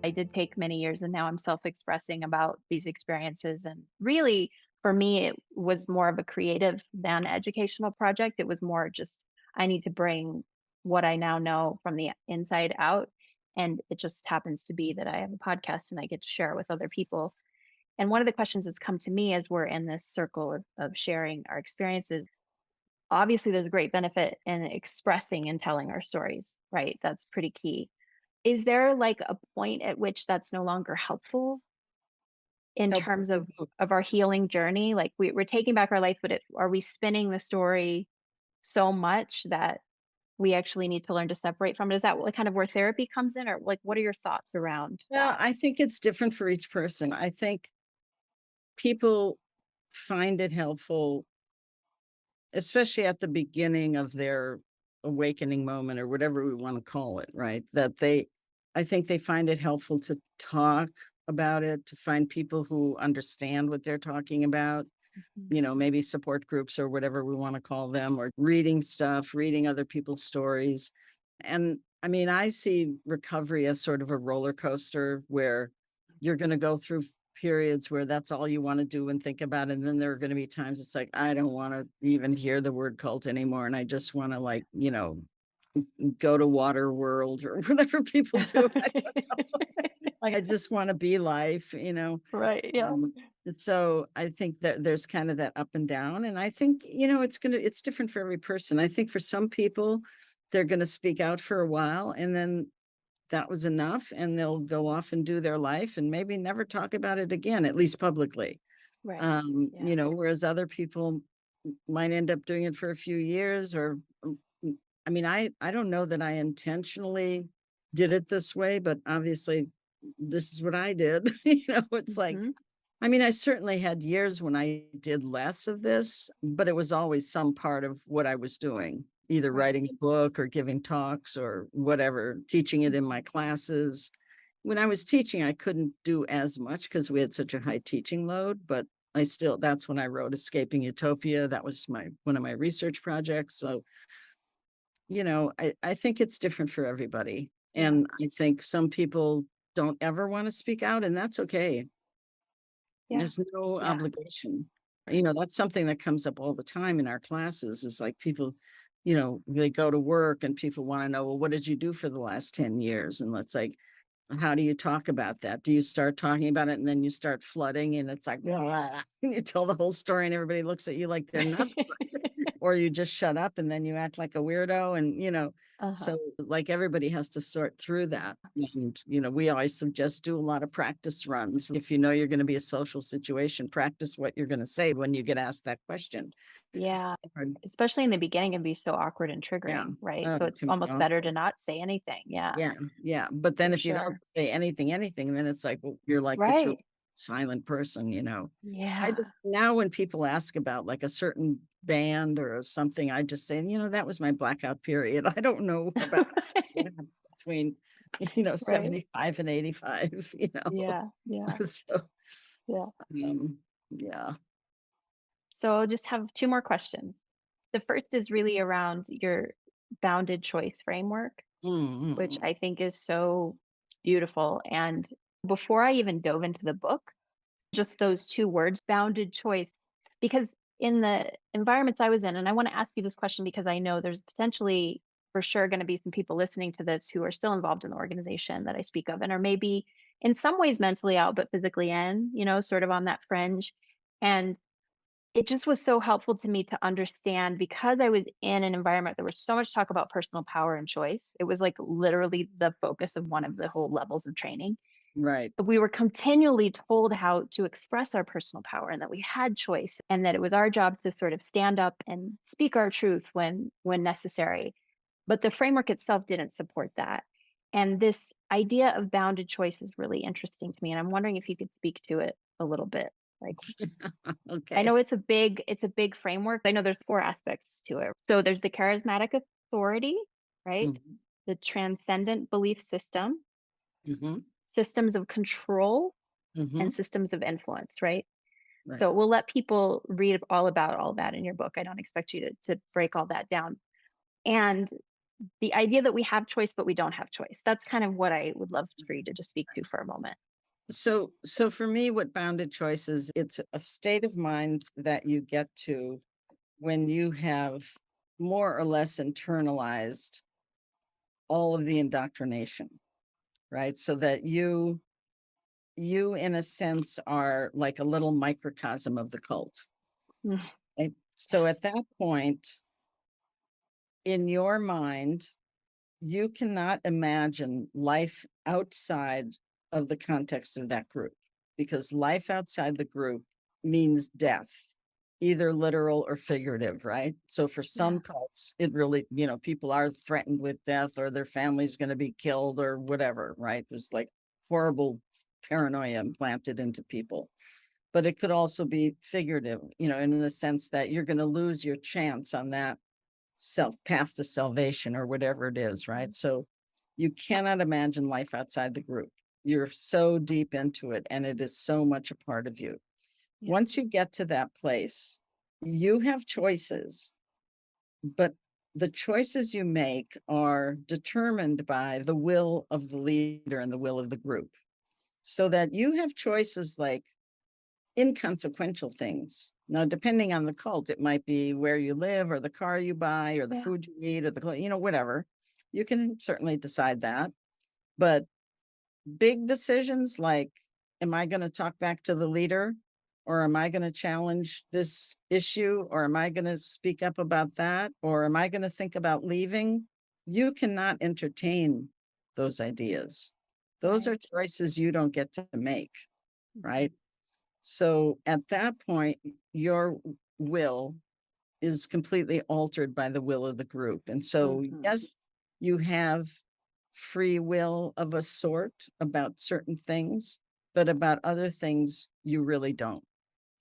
I did take many years and now I'm self expressing about these experiences. And really, for me, it was more of a creative than educational project. It was more just, I need to bring what I now know from the inside out. And it just happens to be that I have a podcast and I get to share it with other people. And one of the questions that's come to me as we're in this circle of sharing our experiences, obviously, there's a great benefit in expressing and telling our stories, right? That's pretty key. Is there like a point at which that's no longer helpful in Helpful terms to who? of our healing journey? Like we're taking back our life, but are we spinning the story so much that we actually need to learn to separate from it? Is that like kind of where therapy comes in, or like what are your thoughts around Well, that? I think it's different for each person. I think people find it helpful, especially at the beginning of their awakening moment or whatever we want to call it, right? I think they find it helpful to talk about it, to find people who understand what they're talking about, Mhm. maybe support groups or whatever we want to call them, or reading stuff, reading other people's stories. And I mean, I see recovery as sort of a roller coaster where you're going to go through periods where that's all you want to do and think about. And then there are going to be times it's like, I don't want to even hear the word cult anymore. And I just want to, like, go to water world or whatever people do. Like, I just want to be life. Right. Yeah. And so I think that there's kind of that up and down. And I think, it's different for every person. I think for some people, they're going to speak out for a while and then that was enough and they'll go off and do their life and maybe never talk about it again, at least publicly. Right. Yeah. Whereas other people might end up doing it for a few years or I mean, I don't know that I intentionally did it this way, but obviously this is what I did. It's like, Hmm. I mean, I certainly had years when I did less of this, but it was always some part of what I was doing, either Right. writing a book or giving talks or whatever, teaching it in my Mhm. classes. When I was teaching, I couldn't do as much because we had such a high teaching load, but that's when I wrote Escaping Utopia. That was one of my research projects. So, I think it's different for everybody. Yeah. And I think some people don't ever want to speak out, and that's okay. Yeah. There's no Yeah. obligation. That's something that comes up all the time in our classes is like people, they go to work and people want to know, well, what did you do for the last 10 years? And let's like, how do you talk about that? Do you start talking about it and then you start flooding and it's like, "Blah," and you tell the whole story and everybody looks at you like they're nuts, or you just shut up and then you act like a weirdo and Uh-huh. so like everybody has to sort through that. And we always suggest do a lot of practice runs. If you know you're going to be a social situation, practice what you're going to say when you get asked that question. Yeah. Or- Especially in the beginning, it'd be so awkward and yeah. triggering, right? Oh, So it it's can be almost better to awful. not say anything. Yeah, Yeah, yeah, but then for if you don't sure. say anything, then it's like, well, you're like this real Right. silent person. I Yeah. just now when people ask about like a certain band or something, I just say, that was my blackout period. I don't know about what happened between, Right. 75 and 85. Yeah. Yeah. So, Yeah. yeah. So I'll just have two more questions. The first is really around your bounded choice framework, which Mm, I think is so beautiful. And before I even dove into the book, just those two words, bounded choice, because in the environments I was in, and I want to ask you this question because I know there's potentially for sure going to be some people listening to this who are still involved in the organization that I speak of and are maybe in some ways mentally out, but physically in, sort of on that fringe. And it just was so helpful to me to understand because I was in an environment there was so much talk about personal power and choice. It was like literally the focus of one of the whole levels of training. right. We were continually told how to express our personal power and that we had choice and that it was our job to sort of stand up and speak our truth when necessary. But the framework itself didn't support that. And this idea of bounded choice is really interesting to me. And I'm wondering if you could speak to it a little bit. Like I Okay. know it's a big framework. I know there's four aspects to it. So there's the charismatic authority, right? Hmm. The transcendent belief system, Hmm. systems of control, and Hmm. systems of influence, right? Right. So we'll let people read all about all that in your book. I don't expect you to break all that down. And the idea that we have choice, but we don't have choice. That's kind of what I would love for you to just speak to for a moment. So for me, what bounded choice is, it's a state of mind that you get to when you have more or less internalized all of the indoctrination, right? So that you in a sense are like a little microcosm of the cult. Mm, Right? So at yes. that point, in your mind, you cannot imagine life outside of the context of that group because life outside the group means death, either literal or figurative, right? So for Yeah. some cults, it really, people are threatened with death or their family's going to be killed or whatever, right? There's like horrible paranoia implanted into people. But it could also be figurative, in the sense that you're going to lose your chance on that self path to salvation or whatever it is, Mhm. right? So you cannot imagine life outside the group. You're so deep into it and it is so much a part of you. Yeah. Once you get to that place, you have choices, but the choices you make are determined by the will of the leader and the will of the group. so that you have choices like inconsequential things. Now, depending on the cult, it might be where you live or the car you buy or the Yeah. food you eat or whatever. You can certainly decide that. But big decisions like, am I going to talk back to the leader? Or am I going to challenge this issue? Or am I going to speak up about that? Or am I going to think about leaving? You cannot entertain those ideas. Those are Right. choices you don't get to make, Mhm. right? So at that point, your will is completely altered by the will of the group. And so, Mhm. yes, you have free will of a sort about certain things, but about other things, you really don't,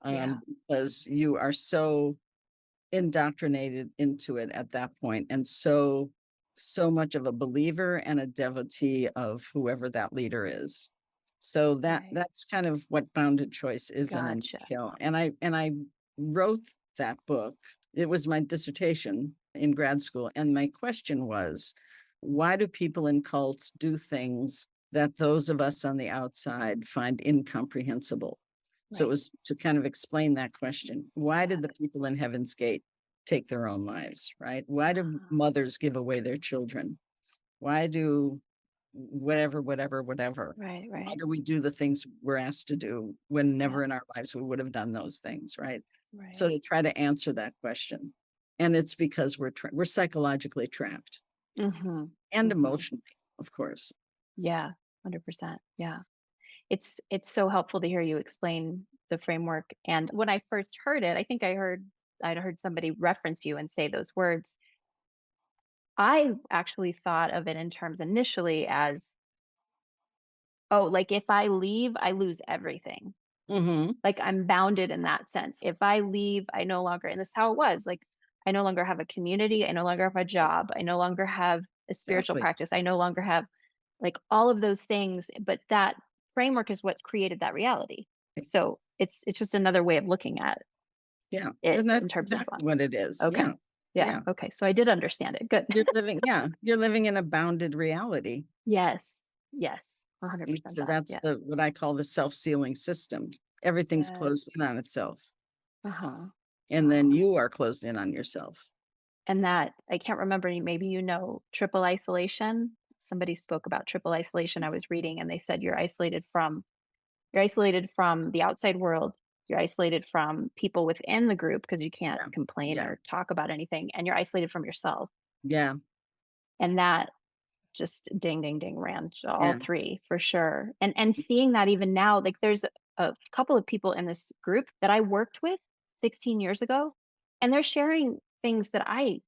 Yeah. because you are so indoctrinated into it at that point and so much of a believer and a devotee of whoever that leader is. So Right. that's kind of what bounded choice is in a Gotcha. nutshell. And I wrote that book. It was my dissertation in grad school, and my question was, why do people in cults do things that those of us on the outside find incomprehensible? So it Right. was to kind of explain that question. Why Got did the it. people in Heaven's Gate take their own lives, right? Why do Ah, mothers give away their children? Why do whatever? right. Why Right. do we do the things we're asked to do when Yeah. never in our lives we would have done those things, right? So Right. to try to answer that question, and it's because we're psychologically trapped Mhm. and Mhm. emotionally, of course. Yeah. 100%. Yeah. It's so helpful to hear you explain the framework. And when I first heard it, I think I'd heard somebody reference you and say those words. I actually thought of it in terms initially as, oh, like if I leave, I lose everything. Mm-hmm. Like I'm bounded in that sense. If I leave, I no longer, and this is how it was. Like I no longer have a community. I no longer have a job. I no longer have a spiritual Exactly. practice. I no longer have like all of those things. But that framework is what's created that reality. So it's just another way of looking at Yeah. it And in that's terms of exactly what it is. okay. Yeah. Yeah. Yeah. Okay. So I did understand it. Good. You're living in a bounded reality. Yes. Yes. And 100% so that. that's Yeah. the what I call the self-sealing system. Everything's Yes. closed in on itself, Uh-huh. and then Oh. you are closed in on yourself. And that I can't remember, maybe you know triple isolation? Somebody spoke about triple isolation I was reading, and they said you're isolated from the outside world, you're isolated from people within the group because you can't Yeah. complain Yeah. or talk about anything, and you're isolated from yourself. Yeah. And that just ding, ding, ding ran to all Yeah. 3 for sure. And seeing that even now, like there's a couple of people in this group that I worked with 16 years ago, and they're sharing things that I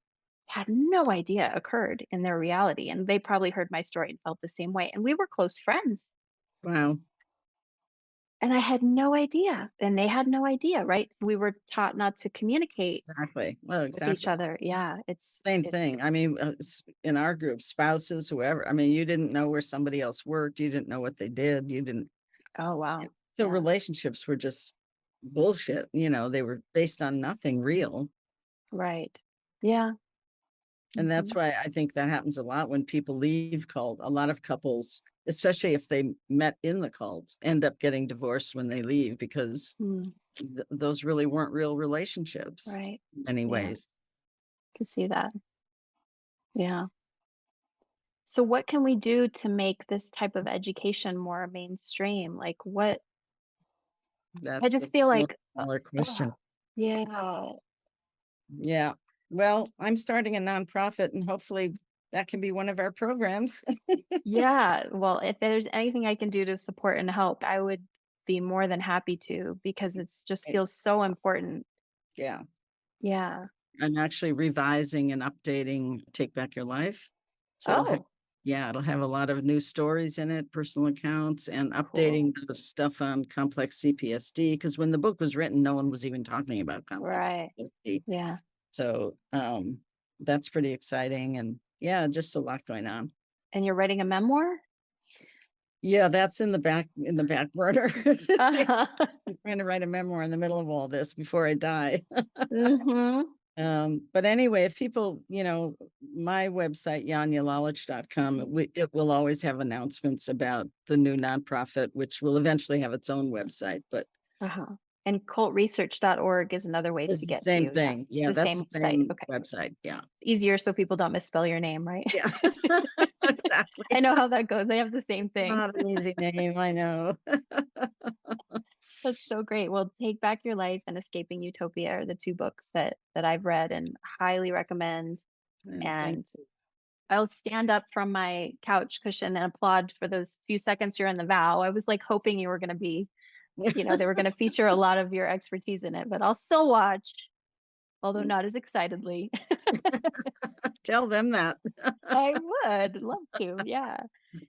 had no idea occurred in their reality. And they probably heard my story and felt the same way. And we were close friends. Wow. And I had no idea. And they had no idea, right? We were taught not to communicate Exactly. Well, with each exactly. other. Yeah. Same thing. It's, I mean, in our group, spouses, whoever. I mean, you didn't know where somebody else worked. You didn't know what they did. You didn't. oh, Yeah. wow. So Yeah. relationships were just bullshit. They were based on nothing real. Right. Yeah. And that's Hmm. why I think that happens a lot when people leave cult. A lot of couples, especially if they met in the cult, end up getting divorced when they leave because Mm, those really weren't real relationships right. in many Yeah. ways. Could see that. Yeah. So, what can we do to make this type of education more mainstream? Like, what I That's just the feel million like, dollar oh, question. yeah. Yeah. Well, I'm starting a nonprofit and hopefully that can be one of our programs. Yeah, well, if there's anything I can do to support and help, I would be more than happy to because it's just feels so important. Yeah. Yeah. I'm actually revising and updating Take Back Your Life. So Oh, it'll have a lot of new stories in it, personal accounts, and cool. updating the stuff on complex CPSD. Because when the book was written, no one was even talking about complex Right. CPSD. Yeah. So that's pretty exciting. And yeah, just a lot going on. And you're writing a memoir? Yeah, that's in the back burner. Uh-huh. I'm trying to write a memoir in the middle of all this before I die. Mhm. But anyway, if people, my website, janjalalich.com, it will always have announcements about the new nonprofit, which will eventually have its own website, but Uh-huh. And cultresearch.org is another way it's to the get to same you. Yeah. thing. It's Yeah, the that's same the site. same Okay. website. Yeah. It's easier so people don't misspell your name, right? Yeah. I Exactly. know how that goes. They have the same thing. Not an easy name, I know. That's so great. Well, Take Back Your Life and Escaping Utopia are the two books that I've read and highly recommend. Yeah, thank And you. I'll stand up from my couch cushion and applaud for those few seconds you're in the vow. I was like hoping you were going to be, they were going to feature a lot of your expertise in it, but I'll still watch, although not as excitedly. Tell them that. I would love to. Yeah.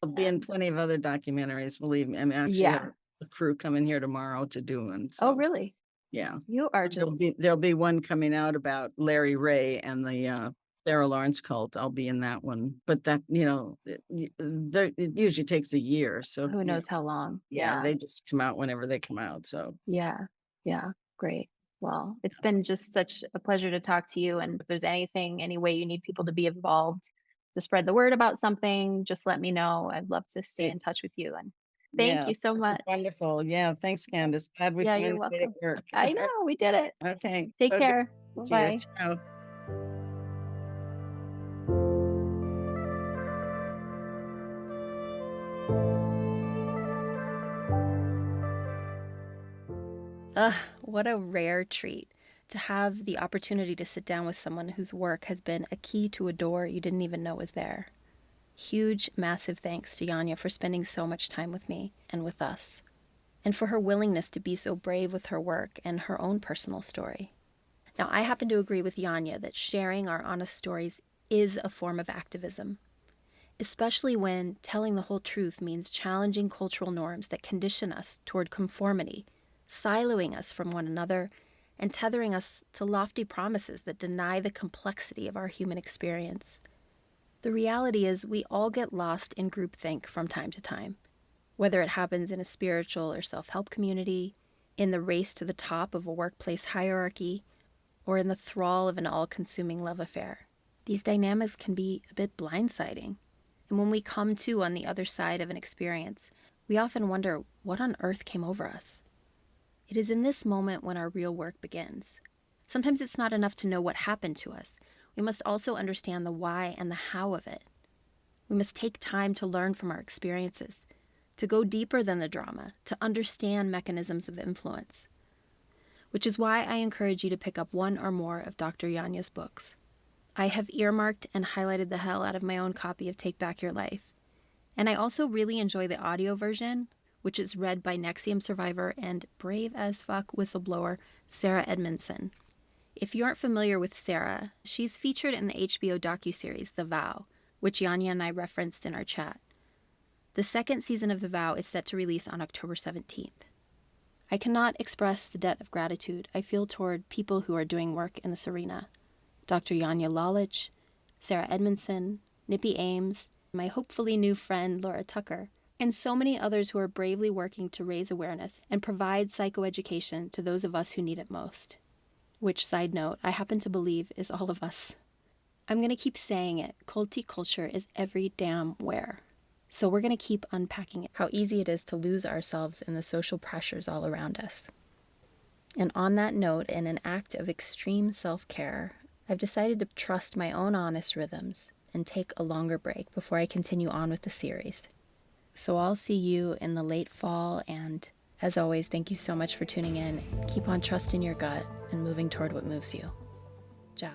I'll be in And plenty of other documentaries, believe me. I mean, I actually have yeah. a crew coming here tomorrow to do one, Oh, so, really? yeah. You are There'll just, be there'll be one coming out about Larry Ray and the, Sarah Lawrence cult. I'll be in that one, but that, it usually takes a year, so, who knows how long. yeah, Yeah. they just come out whenever they come out, so. Yeah. Yeah. Great. Well, it's been just such a pleasure to talk to you. And if there's anything, any way you need people to be involved to spread the word about something, just let me know. I'd love to stay Great. in touch with you. And thank Yeah, you so this is much. wonderful. Yeah, thanks, Candice. Glad we Yeah, you're finally made it welcome. work. I know we did it. Okay, Take so good care. to you. Bye. Ciao. Ugh, what a rare treat to have the opportunity to sit down with someone whose work has been a key to a door you didn't even know was there. Huge, massive thanks to Janja for spending so much time with me and with us, and for her willingness to be so brave with her work and her own personal story. Now, I happen to agree with Janja that sharing our honest stories is a form of activism, especially when telling the whole truth means challenging cultural norms that condition us toward conformity, siloing us from one another, and tethering us to lofty promises that deny the complexity of our human experience. The reality is, we all get lost in groupthink from time to time, whether it happens in a spiritual or self-help community, in the race to the top of a workplace hierarchy, or in the thrall of an all-consuming love affair. These dynamics can be a bit blindsiding. And when we come to on the other side of an experience, we often wonder what on earth came over us. It is in this moment when our real work begins. Sometimes it's not enough to know what happened to us. We must also understand the why and the how of it. We must take time to learn from our experiences, to go deeper than the drama, to understand mechanisms of influence. Which is why I encourage you to pick up one or more of Dr. Janja's books. I have earmarked and highlighted the hell out of my own copy of Take Back Your Life. And I also really enjoy the audio version, which is read by Nexium survivor and brave as fuck whistleblower Sarah Edmondson. If you aren't familiar with Sarah, she's featured in the HBO docuseries The Vow, which Janja and I referenced in our chat. The second season of The Vow is set to release on October 17th. I cannot express the debt of gratitude I feel toward people who are doing work in this arena. Dr. Janja Lalich, Sarah Edmondson, Nippy Ames, my hopefully new friend Laura Tucker, and so many others who are bravely working to raise awareness and provide psychoeducation to those of us who need it most. Which, side note, I happen to believe is all of us. I'm going to keep saying it, culty culture is every damn where. So we're going to keep unpacking it, how easy it is to lose ourselves in the social pressures all around us. And on that note, in an act of extreme self-care, I've decided to trust my own honest rhythms and take a longer break before I continue on with the series. So I'll see you in the late fall, and as always, thank you so much for tuning in. Keep on trusting your gut and moving toward what moves you. Ciao.